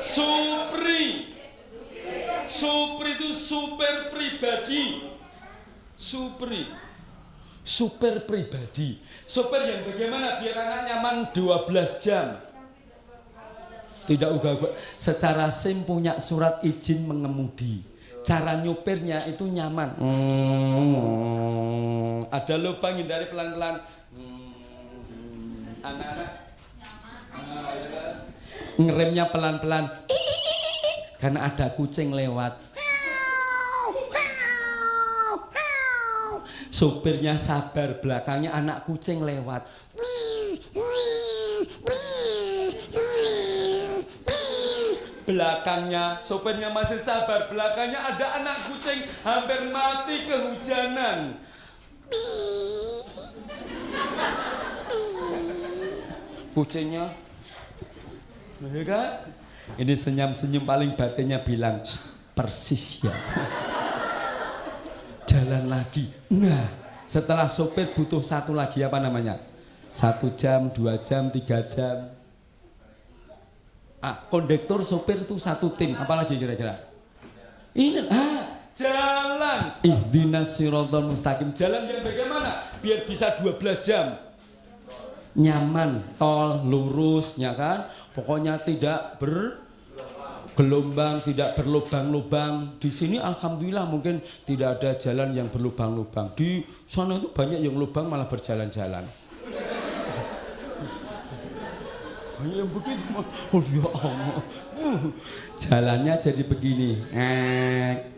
Supri. Supri itu super pribadi. Super pribadi. Super yang bagaimana biar anak nyaman 12 jam. Tidak ugah-ugah. Secara SIM punya surat izin mengemudi. Cara nyupirnya itu nyaman. Ada lubang, hindari pelan-pelan. Anak-anak ngeremnya pelan-pelan. Karena ada kucing lewat. Sopirnya sabar, belakangnya anak kucing lewat. Belakangnya sopirnya masih sabar, belakangnya ada anak kucing hampir mati kehujanan. Kucingnya, ya kan? Ini senyum-senyum paling batinnya bilang persis ya. Jalan lagi. Nah, setelah sopir butuh satu lagi apa namanya? 1 jam, 2 jam, 3 jam. Kondektur sopir itu satu tim. Apalagi kira-kira? Ini jalan. Ihdinas siratal mustaqim. Jalan yang bagaimana? Biar bisa 12 jam. Nyaman, tol, lurus, ya kan? Pokoknya tidak bergelombang, tidak berlubang-lubang. Di sini alhamdulillah mungkin tidak ada jalan yang berlubang-lubang. Di sana itu banyak yang lubang malah berjalan-jalan. Banyak yang begitu. Oh ya Allah. Jalannya jadi begini.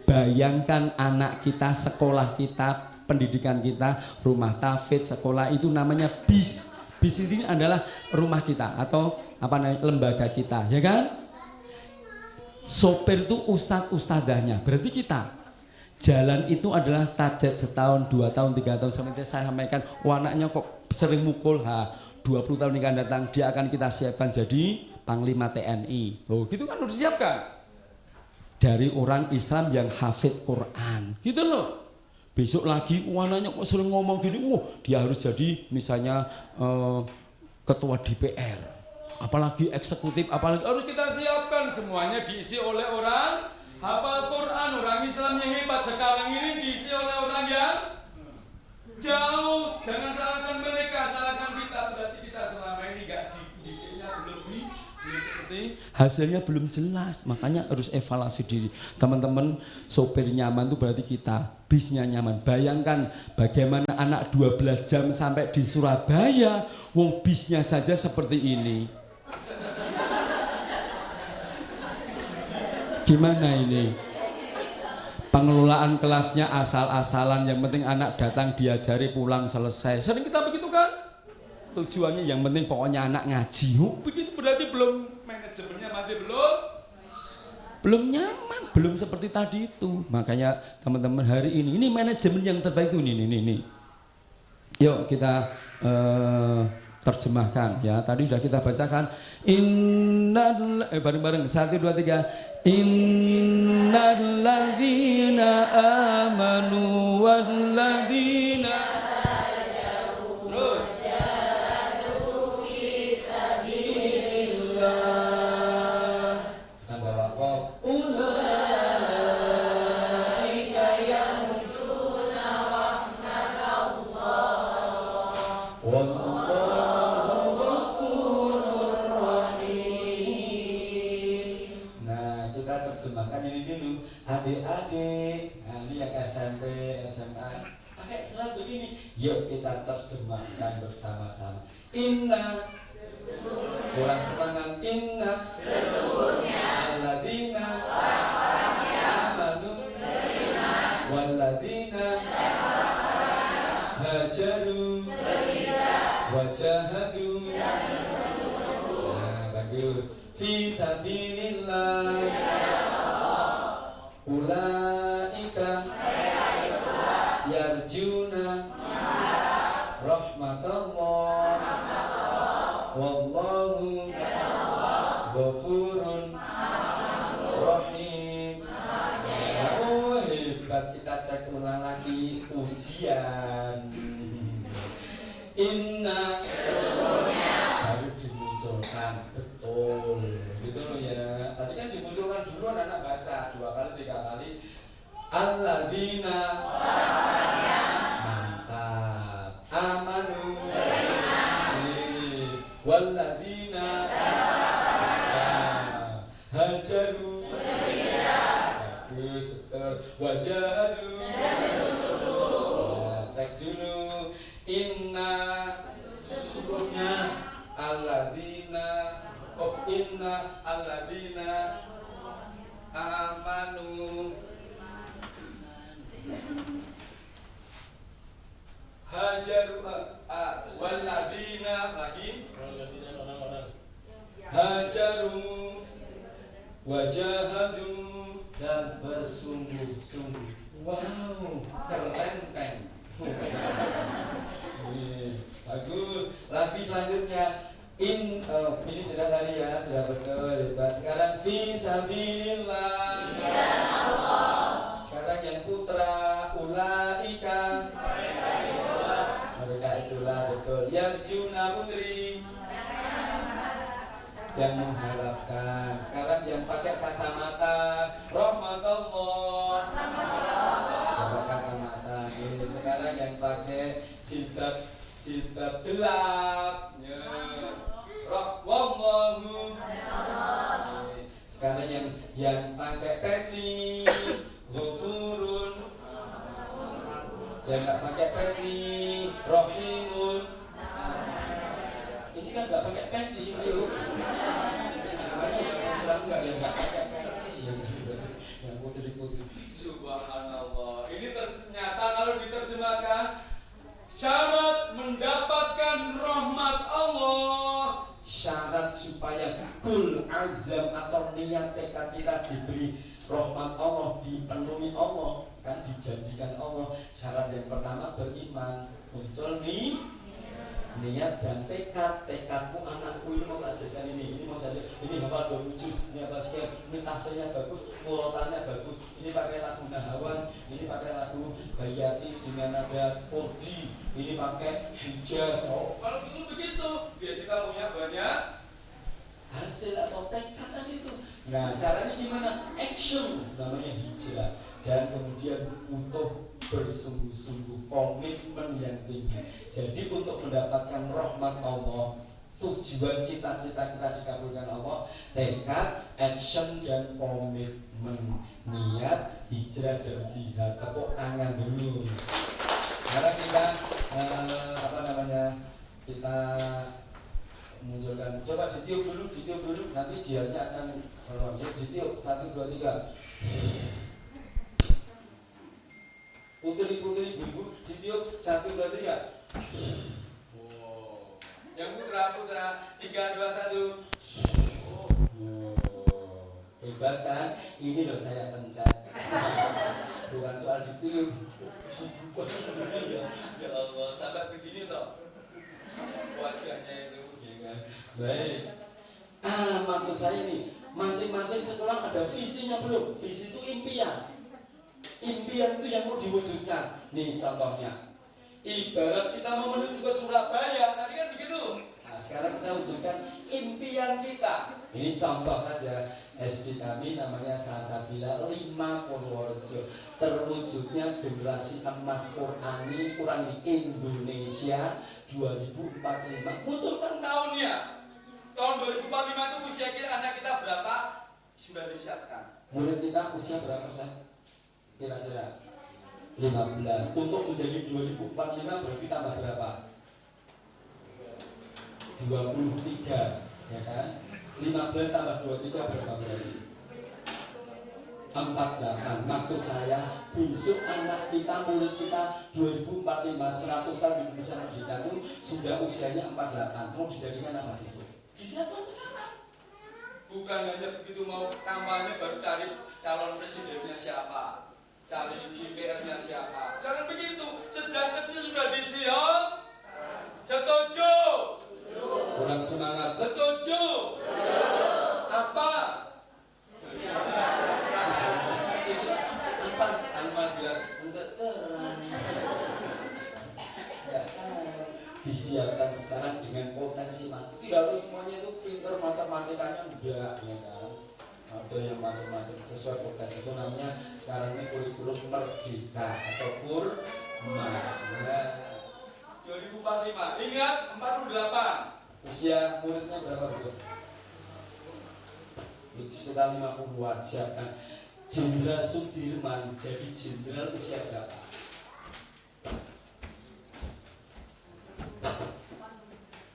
Bayangkan anak kita, sekolah kita, pendidikan kita, rumah tahfidz, sekolah itu namanya bis. Bis ini adalah rumah kita atau apa namanya lembaga kita, ya kan? Sopir itu ustadz-ustadzahnya, berarti kita. Jalan itu adalah tajat setahun, 2 tahun, 3 tahun. Seperti saya sampaikan, anaknya kok sering mukul, 20 tahun yang akan datang dia akan kita siapkan jadi Panglima TNI. Oh, gitu kan harus siapkan. Dari orang Islam yang hafid Quran, gitu loh. Besok lagi anaknya kok sering ngomong gini, dia harus jadi misalnya ketua DPR, apalagi eksekutif, apalagi harus kita siapkan. Semuanya diisi oleh orang hafal Quran, orang Islam yang hebat. Sekarang ini diisi oleh orang yang jauh. Jangan salahkan mereka, salahkan kita. Berarti kita selama ini gak dididiknya belum seperti hasilnya belum jelas, makanya harus evaluasi diri. Teman-teman, sopir nyaman itu berarti kita, bisnya nyaman. Bayangkan bagaimana anak 12 jam sampai di Surabaya, wong bisnya saja seperti ini. Gimana ini? Pengelolaan kelasnya asal-asalan, yang penting anak datang diajari pulang selesai. Sering kita begitu kan? Tujuannya yang penting pokoknya anak ngaji. begitu berarti belum manajemennya masih belum Nyaman, belum seperti tadi itu. Makanya teman-teman hari ini manajemen yang terbaik itu ini. Yuk kita terjemahkan ya. Tadi sudah kita bacakan bareng-bareng 1 2 3. Innalladzina amanu walladzina adik-adik, ini yang SMP, SMA, pakai serat begini. Yuk kita terjemahkan bersama-sama. Inna, kurang semangat. Inna, sesungguhnya, alladzina, amanu, walladzina, hajaru, wajahadu. Nah, bagus. Fi sabilillah. Ulaika yarjuna rahmatallah wallahu ghafurun rahim. Oh hebat, kita cek ulang lagi ujian. Inna baru dimunculkan, betul gitu loh ya. Tadi kan dimunculkan dulu, anak baca 2 kali 3 kali. Alladzina, mantap. Amanu, sip. Walladzina, hajaru, bagus, betul. Wajahadu, cek dulu. Inna, sesungguhnya alladzina, inna alladzina amanu hajaru walladzina lagi hajaru wajahadu dan bersungguh-sungguh. Wow, keren. Bagus. Lagi selanjutnya ini sudah tadi ya, sudah betul hebat. Sekarang fi sabilillah. Sekarang yang putra ulaika. Mereka itulah betul. Yarjuna putri. Yang mengharapkan. Sekarang yang pakai kacamata rahmatullah. Pakai kacamata. Sekarang yang pakai jilbab gelap. Wallahu. Sekarang yang pakai peci ghafurun. Yang nggak pakai peci rahimun. Ini kan nggak pakai peci, ayo. Namanya yang bilang nggak pakai peci, yang putih-putih. Subhanallah. Ini ternyata kalau diterjemahkan syarat mendapatkan rahmat Allah. Syarat supaya kul azam atau niat tekad kita diberi rahmat Allah, dipenuhi Allah, kan dijanjikan Allah. Syarat yang pertama beriman, muncul nih niat dan tekadmu, anakku ini mau ajarkan ini mau saja, ini hafal 20 juz, ini apa sekian, ini tafsirnya bagus, murotannya bagus, ini pakai lagu Nahawan, ini pakai lagu Bayati dengan nada Kurdi, ini pakai Hijaz. Oh, kalau begitu biar kita punya banyak hasil atau tekad itu. Nah, caranya gimana? Action namanya hijrah. Dan kemudian butuh bersungguh-sungguh, komitmen yang tinggi. Jadi untuk mendapatkan rahmat Allah, tujuan cita-cita kita dikabulkan Allah, tekad, action dan komitmen, niat, hijrah dan jihad. Tepuk tangan dulu. Sekarang kita kita munculkan. Coba ditiup dulu, nanti jihadnya akan keluar. Ditiup 1, 2, 3. Putri-putri ibu ditiup 1, 2, 3. Yang putra 3, 2, 1. Hebat kan? Ini loh saya pencet. Bukan soal ditiup. Ya Allah, sampai begini toh wajahnya itu, ya kan? Baik. Maksud saya nih, masing-masing sekolah ada visinya belum? Visi itu impian. Impian itu yang mau diwujudkan. Nih contohnya. Ibarat kita mau menuju ke Surabaya, tadi kan begitu. Nah, sekarang kita wujudkan impian kita. Ini contoh saja. SD kami namanya Salsabila 5 Purworejo. Terwujudnya generasi emas Qurani Indonesia 2045. Munculkan tahunnya. Tahun 2045 itu usia kita, anak kita berapa? Sudah disiapkan. Murid kita usia berapa persen? Kira-kira 15. Untuk menjadi 2045 berarti tambah berapa? 23, ya kan? 15 tambah 23 berapa berarti? 48. Maksud saya besok anak kita, murid kita 2045 100 tahun Indonesia Merdeka itu sudah usianya 48. Mau dijadikan apa besok? Disiapkan sekarang. Bukan hanya begitu mau kampanye baru cari calon presidennya siapa, cari DPR-nya siapa. Jangan begitu. Sejak kecil sudah disiap. Setuju? Kurang semangat. Setuju? Apa? Apa? Alman bilang untuk terang. Enggak tahu. Disiapkan sekarang dengan potensi mati. Tidak harus semuanya itu pinter matematikanya, enggak, ya kan? Ada yang macam-macam sesuai potensi. Itu namanya sekarang ini kurikulum merdeka atau kurma. 2045. Ingat 48. Usia muridnya berapa betul? Sekitar 50-an. Siapkan. Jenderal Sudirman jadi jenderal usia berapa?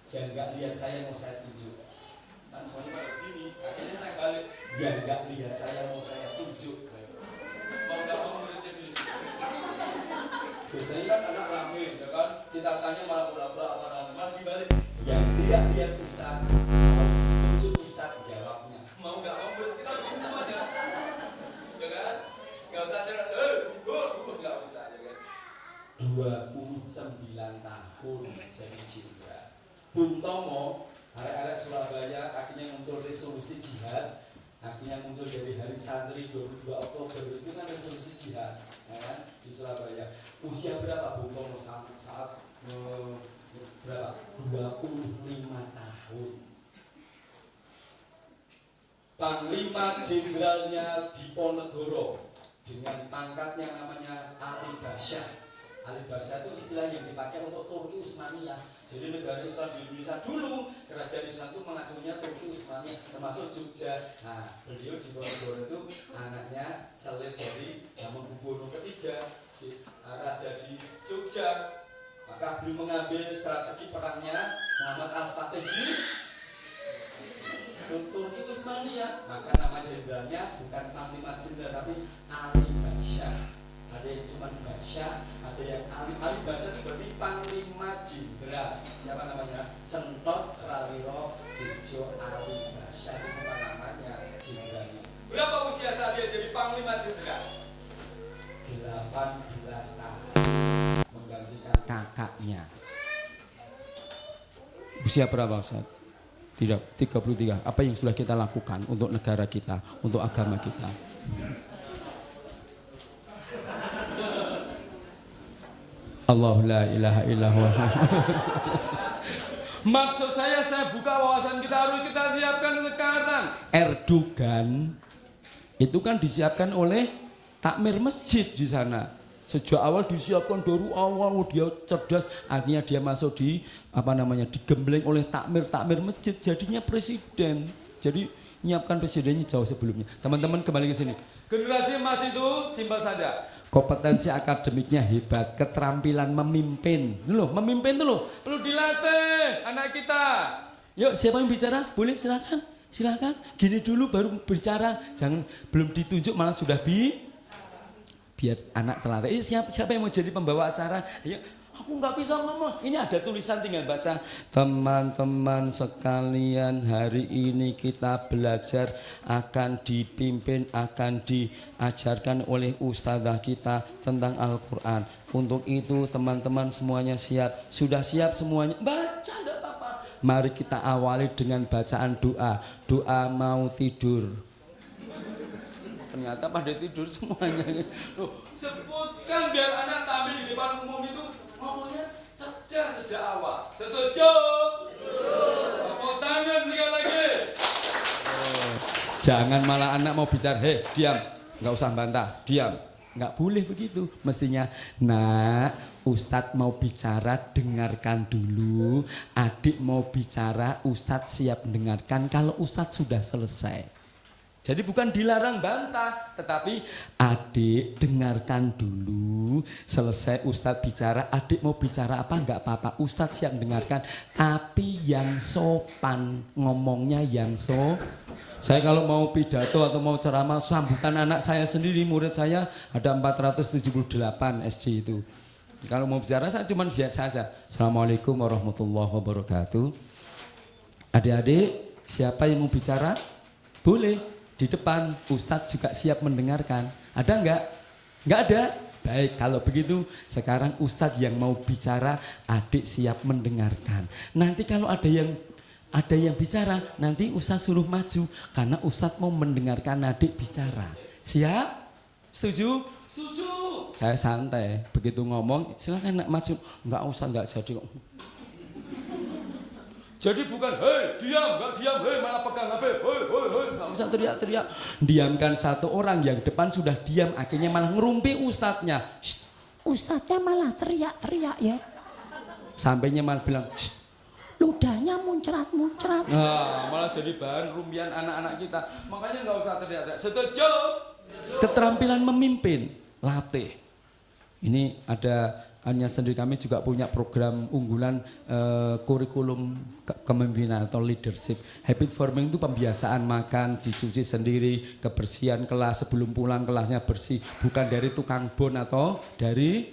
Yang nggak lihat saya mau saya tunjuk. Kan soalnya pada begini, akhirnya saya balik. Yang nggak lihat saya mau saya tunjuk. Mau nggak mau muridnya di sini. Biasanya kan anak rame, ya kan? Kita tanya malah malah dibalik. Yang tidak lihat Ustaz, mau tunjuk Ustaz jawabnya. Mau nggak mau murid kita begini semuanya. Ya kan? Nggak usah cerita, nggak usah, ya kan? 29 tahun jadi jenderal. Bung Tomo, arek-arek Surabaya akhirnya muncul resolusi jihad. Akhirnya muncul dari Hari Santri 22 Oktober itu kan resolusi jihad, ya kan? Di Surabaya. Usia berapa Bung Tomo saat berapa? 25 tahun. Panglima Jenderalnya Diponegoro dengan pangkat yang namanya Ali Basyah. Ali Basyah itu istilah yang dipakai untuk Turki Utsmaniyah. Jadi negara Islam di Indonesia dulu kerajaan Islam itu mengacunya Turki Utsmaniyah, termasuk Jogja. Nah, beliau di Ponegoro itu anaknya seleb dari Hamengkubuwono III, raja di Jogja. Maka beliau mengambil strategi perangnya Muhammad Al-Fatih di Turki Utsmaniyah. Maka nama jenderalnya bukan Panglima Jenderal tapi Ali Basyah. Ada yang cuma Basyah, ada yang Ali Basyah itu berarti Panglima Jenderal. Siapa namanya? Sentot Prawiro Dirjo Ali Basyah, itu bukan namanya jenderalnya. Berapa usia saat dia jadi Panglima Jenderal? 18 tahun, menggantikan kakaknya. Usia berapa Ustaz? Tidak, 33. Apa yang sudah kita lakukan untuk negara kita, untuk agama kita? Allah la ilaha illallah. Maksud saya buka wawasan kita harus kita siapkan sekarang. Erdogan itu kan disiapkan oleh takmir masjid di sana. Sejak awal disiapkan dari awal, dia cerdas, akhirnya dia masuk di digembleng oleh takmir masjid, jadinya presiden. Jadi nyiapkan presidennya jauh sebelumnya. Teman-teman kembali ke sini. Generasi emas itu simpel saja. Kompetensi akademiknya hebat, keterampilan memimpin. Memimpin itu Perlu dilatih anak kita. Yuk, siapa yang bicara? Boleh, silakan. Silakan. Gini dulu baru bicara. Jangan belum ditunjuk malah sudah biar anak terlatih. Siapa yang mau jadi pembawa acara? Ayo, aku nggak bisa ngomong. Ini ada tulisan tinggal baca. Teman-teman sekalian, hari ini kita belajar akan dipimpin, akan diajarkan oleh ustazah kita tentang Al-Quran. Untuk itu teman-teman semuanya siap. Sudah siap semuanya? Baca enggak apa-apa. Mari kita awali dengan bacaan doa. Doa mau tidur. Ternyata pada tidur semuanya. Sebutkan biar anak tampil di depan umum itu ngomongnya cerdas sejak awal. Setuju? Tepuk tangan sekali lagi. Jangan malah anak mau bicara, diam, nggak usah bantah, diam. Nggak boleh begitu. Mestinya, nak, Ustadz mau bicara, dengarkan dulu. Adik mau bicara, Ustadz siap dengarkan kalau Ustadz sudah selesai. Jadi bukan dilarang bantah, tetapi adik dengarkan dulu. Selesai Ustadz bicara, adik mau bicara apa enggak apa-apa. Ustadz siap dengarkan, tapi yang sopan, ngomongnya yang Saya kalau mau pidato atau mau ceramah, sambutan anak saya sendiri, murid saya ada 478 SC itu. Kalau mau bicara saya cuma biasa saja. Assalamualaikum warahmatullahi wabarakatuh. Adik-adik, siapa yang mau bicara? Boleh. Di depan Ustadz juga siap mendengarkan. Ada enggak? Enggak ada? Baik, kalau begitu sekarang Ustadz yang mau bicara, adik siap mendengarkan. Nanti kalau ada yang bicara, nanti Ustadz suruh maju karena Ustadz mau mendengarkan adik bicara. Siap? Setuju? Setuju. Saya santai, begitu ngomong silakan nak maju. Enggak usah, enggak jadi kok. Jadi bukan, diam, nggak diam, malah pegang HP, nggak usah teriak-teriak. Diamkan satu orang yang depan sudah diam, akhirnya malah ngerumpi ustadznya. Ustadznya malah teriak-teriak ya. Sampainya malah bilang, ludahnya muncrat-muncrat. Nah, malah jadi bahan rumpian anak-anak kita. Makanya nggak usah teriak-teriak. Setuju? Keterampilan memimpin, latih. Ini ada hanya sendiri, kami juga punya program unggulan kurikulum kepemimpinan atau leadership. Habit forming itu pembiasaan makan, dicuci sendiri, kebersihan kelas, sebelum pulang kelasnya bersih, bukan dari tukang bon atau dari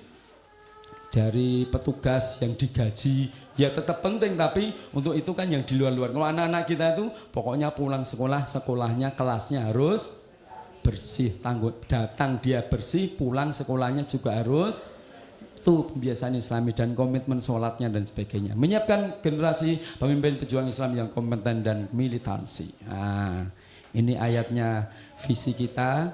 petugas yang digaji. Ya tetap penting, tapi untuk itu kan yang di luar-luar. Kalau anak-anak kita itu pokoknya pulang sekolah, sekolahnya kelasnya harus bersih, datang dia bersih, pulang sekolahnya juga harus. Itu pembiasaan Islami dan komitmen sholatnya dan sebagainya. Menyiapkan generasi pemimpin pejuang Islam yang kompeten dan militansi. Nah, ini ayatnya visi kita.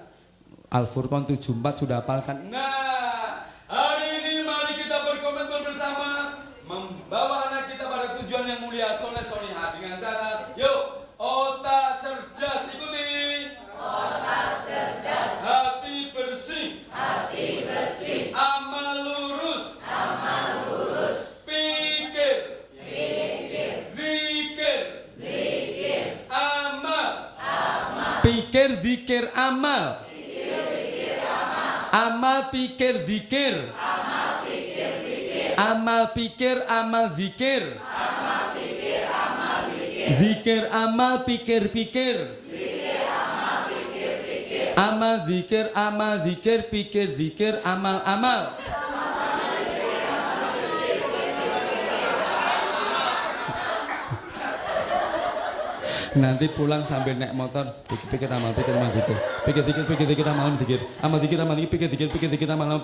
Al-Furqan 74 sudah hafalkan. Nah, hari ini mari kita berkomitmen bersama membawa anak kita pada tujuan yang mulia, soleh solihah, dengan cara, yuk, otak cerdas, ikuti. Otak cerdas. Hati bersih. Hati bersih. Amal lurus. Amal lurus. Pikir. Pikir. Zikir. Zikir. Amal. Amal. Pikir, zikir, amal. Amal, pikir, zikir. Amal, pikir, zikir. Amal, pikir, amal, zikir. Amal, pikir, amal, zikir. Zikir, amal, pikir, pikir. Zikir, amal, pikir, pikir. Amal, zikir, amal, zikir, pikir, zikir, amal, amal. Nanti pulang sambil naik motor, pikir amal, pikir amal, zikir, pikir amal, zikir, amal, zikir, amal, pikir amal,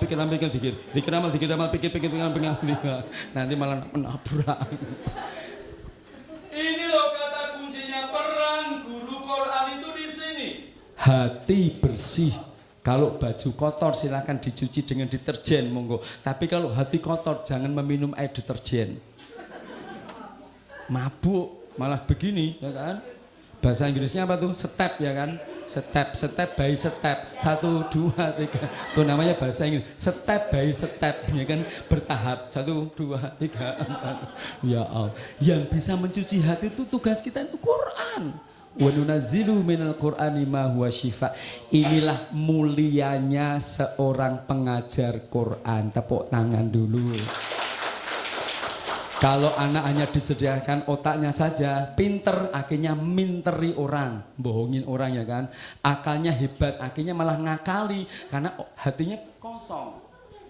pikir amal, zikir, zikir amal, zikir amal, pikir amal, nanti malah menabrak. Ini loh kata kuncinya, peran guru Quran itu di sini. Hati bersih. Kalau baju kotor silakan dicuci dengan deterjen, monggo. Tapi kalau hati kotor jangan meminum air deterjen. Mabuk malah begini, ya kan? Bahasa Inggrisnya apa tuh? Step, ya kan? step by step, 1, 2, 3. Itu namanya bahasa Inggris, step by step, ya kan, bertahap, 1, 2, 3, 4. Ya Allah, yang bisa mencuci hati itu tugas kita itu Quran. Wa nunazzilu minal Qur'ani ma huwa syifa. Inilah mulianya seorang pengajar Quran. Tepuk tangan dulu. Kalau anak hanya disediakan otaknya saja, pinter, akhirnya minteri orang, bohongin orang ya kan. Akalnya hebat, akhirnya malah ngakali karena hatinya kosong.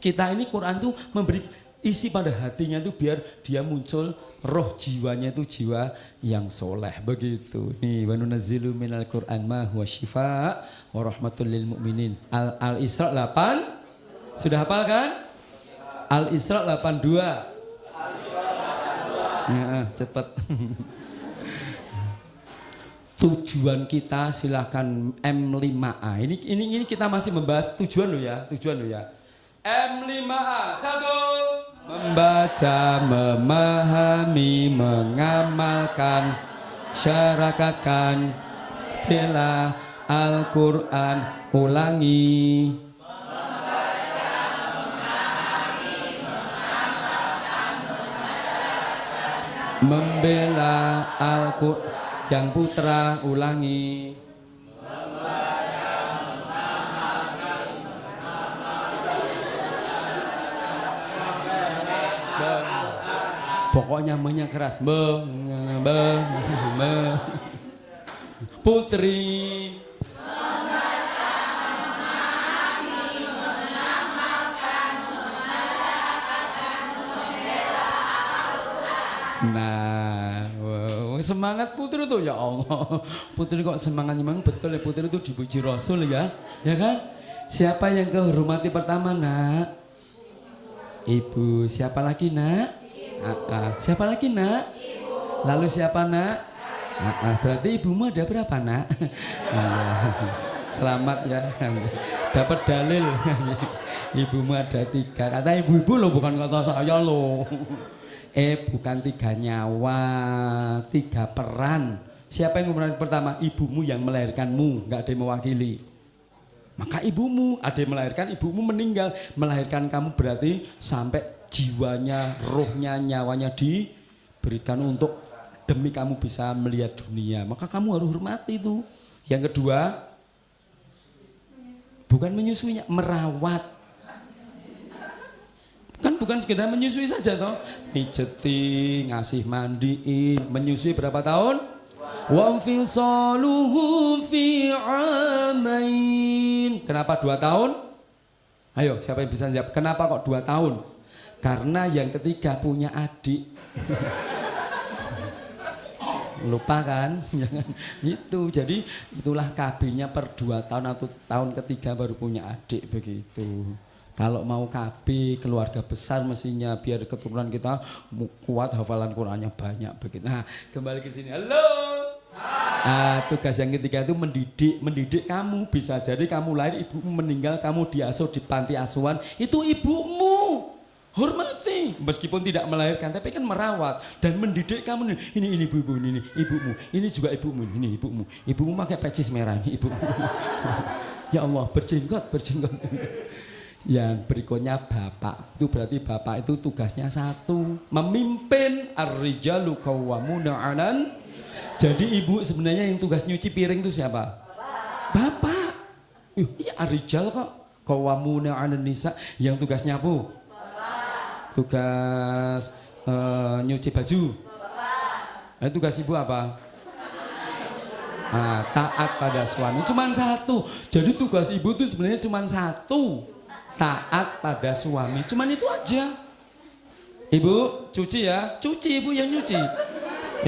Kita ini Quran tuh memberi isi pada hatinya tuh biar dia muncul roh jiwanya itu jiwa yang soleh begitu. Nih wa nunazzilu minal Qur'an ma huwa syifa wa rahmatul lil mu'minin. Al-Isra 8. Sudah hafal kan? Al-Isra 82. Ya, cepet. Tujuan kita silahkan M5A. Ini kita masih membahas tujuan lo ya, M5A. 1. Membaca, memahami, mengamalkan, syarakatkan, bela Al-Quran, ulangi. Membela Al-Quran, yang putra ulangi. Pokoknya menyak keras. Putri. Nah, wow, semangat putri tuh ya Allah. Putri kok semangatnya memang betul ya, putri itu dipuji Rasul ya kan? Siapa yang kau hormati pertama, Nak? Ibu. Siapa lagi, Nak? Siapa lagi, Nak? Ibu. Lalu siapa, Nak? Berarti ibumu ada berapa, Nak? Selamat ya, dapat dalil. Ibumu ada 3. Kata ibu-ibu loh, bukan kata saya loh. Bukan 3 nyawa, 3 peran. Siapa yang memeran pertama? Ibumu yang melahirkanmu, nggak ada yang mewakili. Maka ibumu, ada yang melahirkan, ibumu meninggal, melahirkan kamu berarti sampai jiwanya, rohnya, nyawanya diberikan untuk demi kamu bisa melihat dunia. Maka kamu harus hormati itu. Yang kedua, bukan menyusuinya, merawat. Kan bukan sekedar menyusui saja toh, pijeti, ngasih mandiin, menyusui berapa tahun? Wa fisaluhu fi amain. Kenapa 2 tahun? Ayo, siapa yang bisa jawab? Kenapa kok 2 tahun? Karena yang ketiga punya adik. Lupa kan? Itu. Jadi itulah KB-nya per 2 tahun atau tahun ketiga baru punya adik begitu. Kalau mau KB keluarga besar mestinya biar keturunan kita kuat, hafalan Qurannya banyak begitu. Nah, kembali ke sini. Halo. Tugas yang ketiga itu mendidik kamu. Bisa jadi kamu lahir, ibumu meninggal, kamu diasuh di panti asuhan, itu ibumu. Hormati, meskipun tidak melahirkan, tapi kan merawat dan mendidik kamu. Ini ibumu, ini ibumu, ini juga ibumu, ini ibumu. Ibumu pakai pecis merah, ini ibumu. Ya Allah, berjenggot. Yang berikutnya bapak, itu berarti bapak itu tugasnya 1, memimpin. Ar-rijalu qawwamuna 'alan. Jadi ibu sebenarnya yang tugas nyuci piring itu siapa? Bapak. Iya, ar-rijal kok qawwamuna 'alan nisa, yang tugas nyapu. Bapak. Tugas nyuci baju. Bapak. Tugas ibu apa? Taat pada suami. Cuman 1. Jadi tugas ibu itu sebenarnya cuman 1. Taat pada suami, cuman itu aja. Ibu cuci ya, cuci, ibu yang nyuci.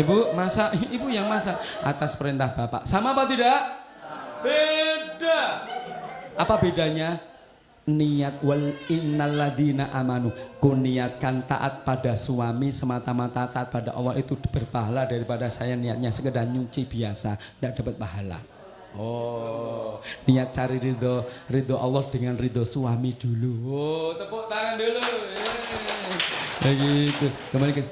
Ibu masak, ibu yang masak atas perintah bapak. Sama apa tidak? Beda. Apa bedanya? Niat. Wal innalladzina amanu, ku niatkan taat pada suami semata-mata taat pada Allah itu berpahala daripada saya niatnya sekedar nyuci biasa, tidak dapat pahala. Oh, niat cari ridho Allah dengan ridho suami dulu. Oh, tepuk tangan dulu. Begitu. Kembali ke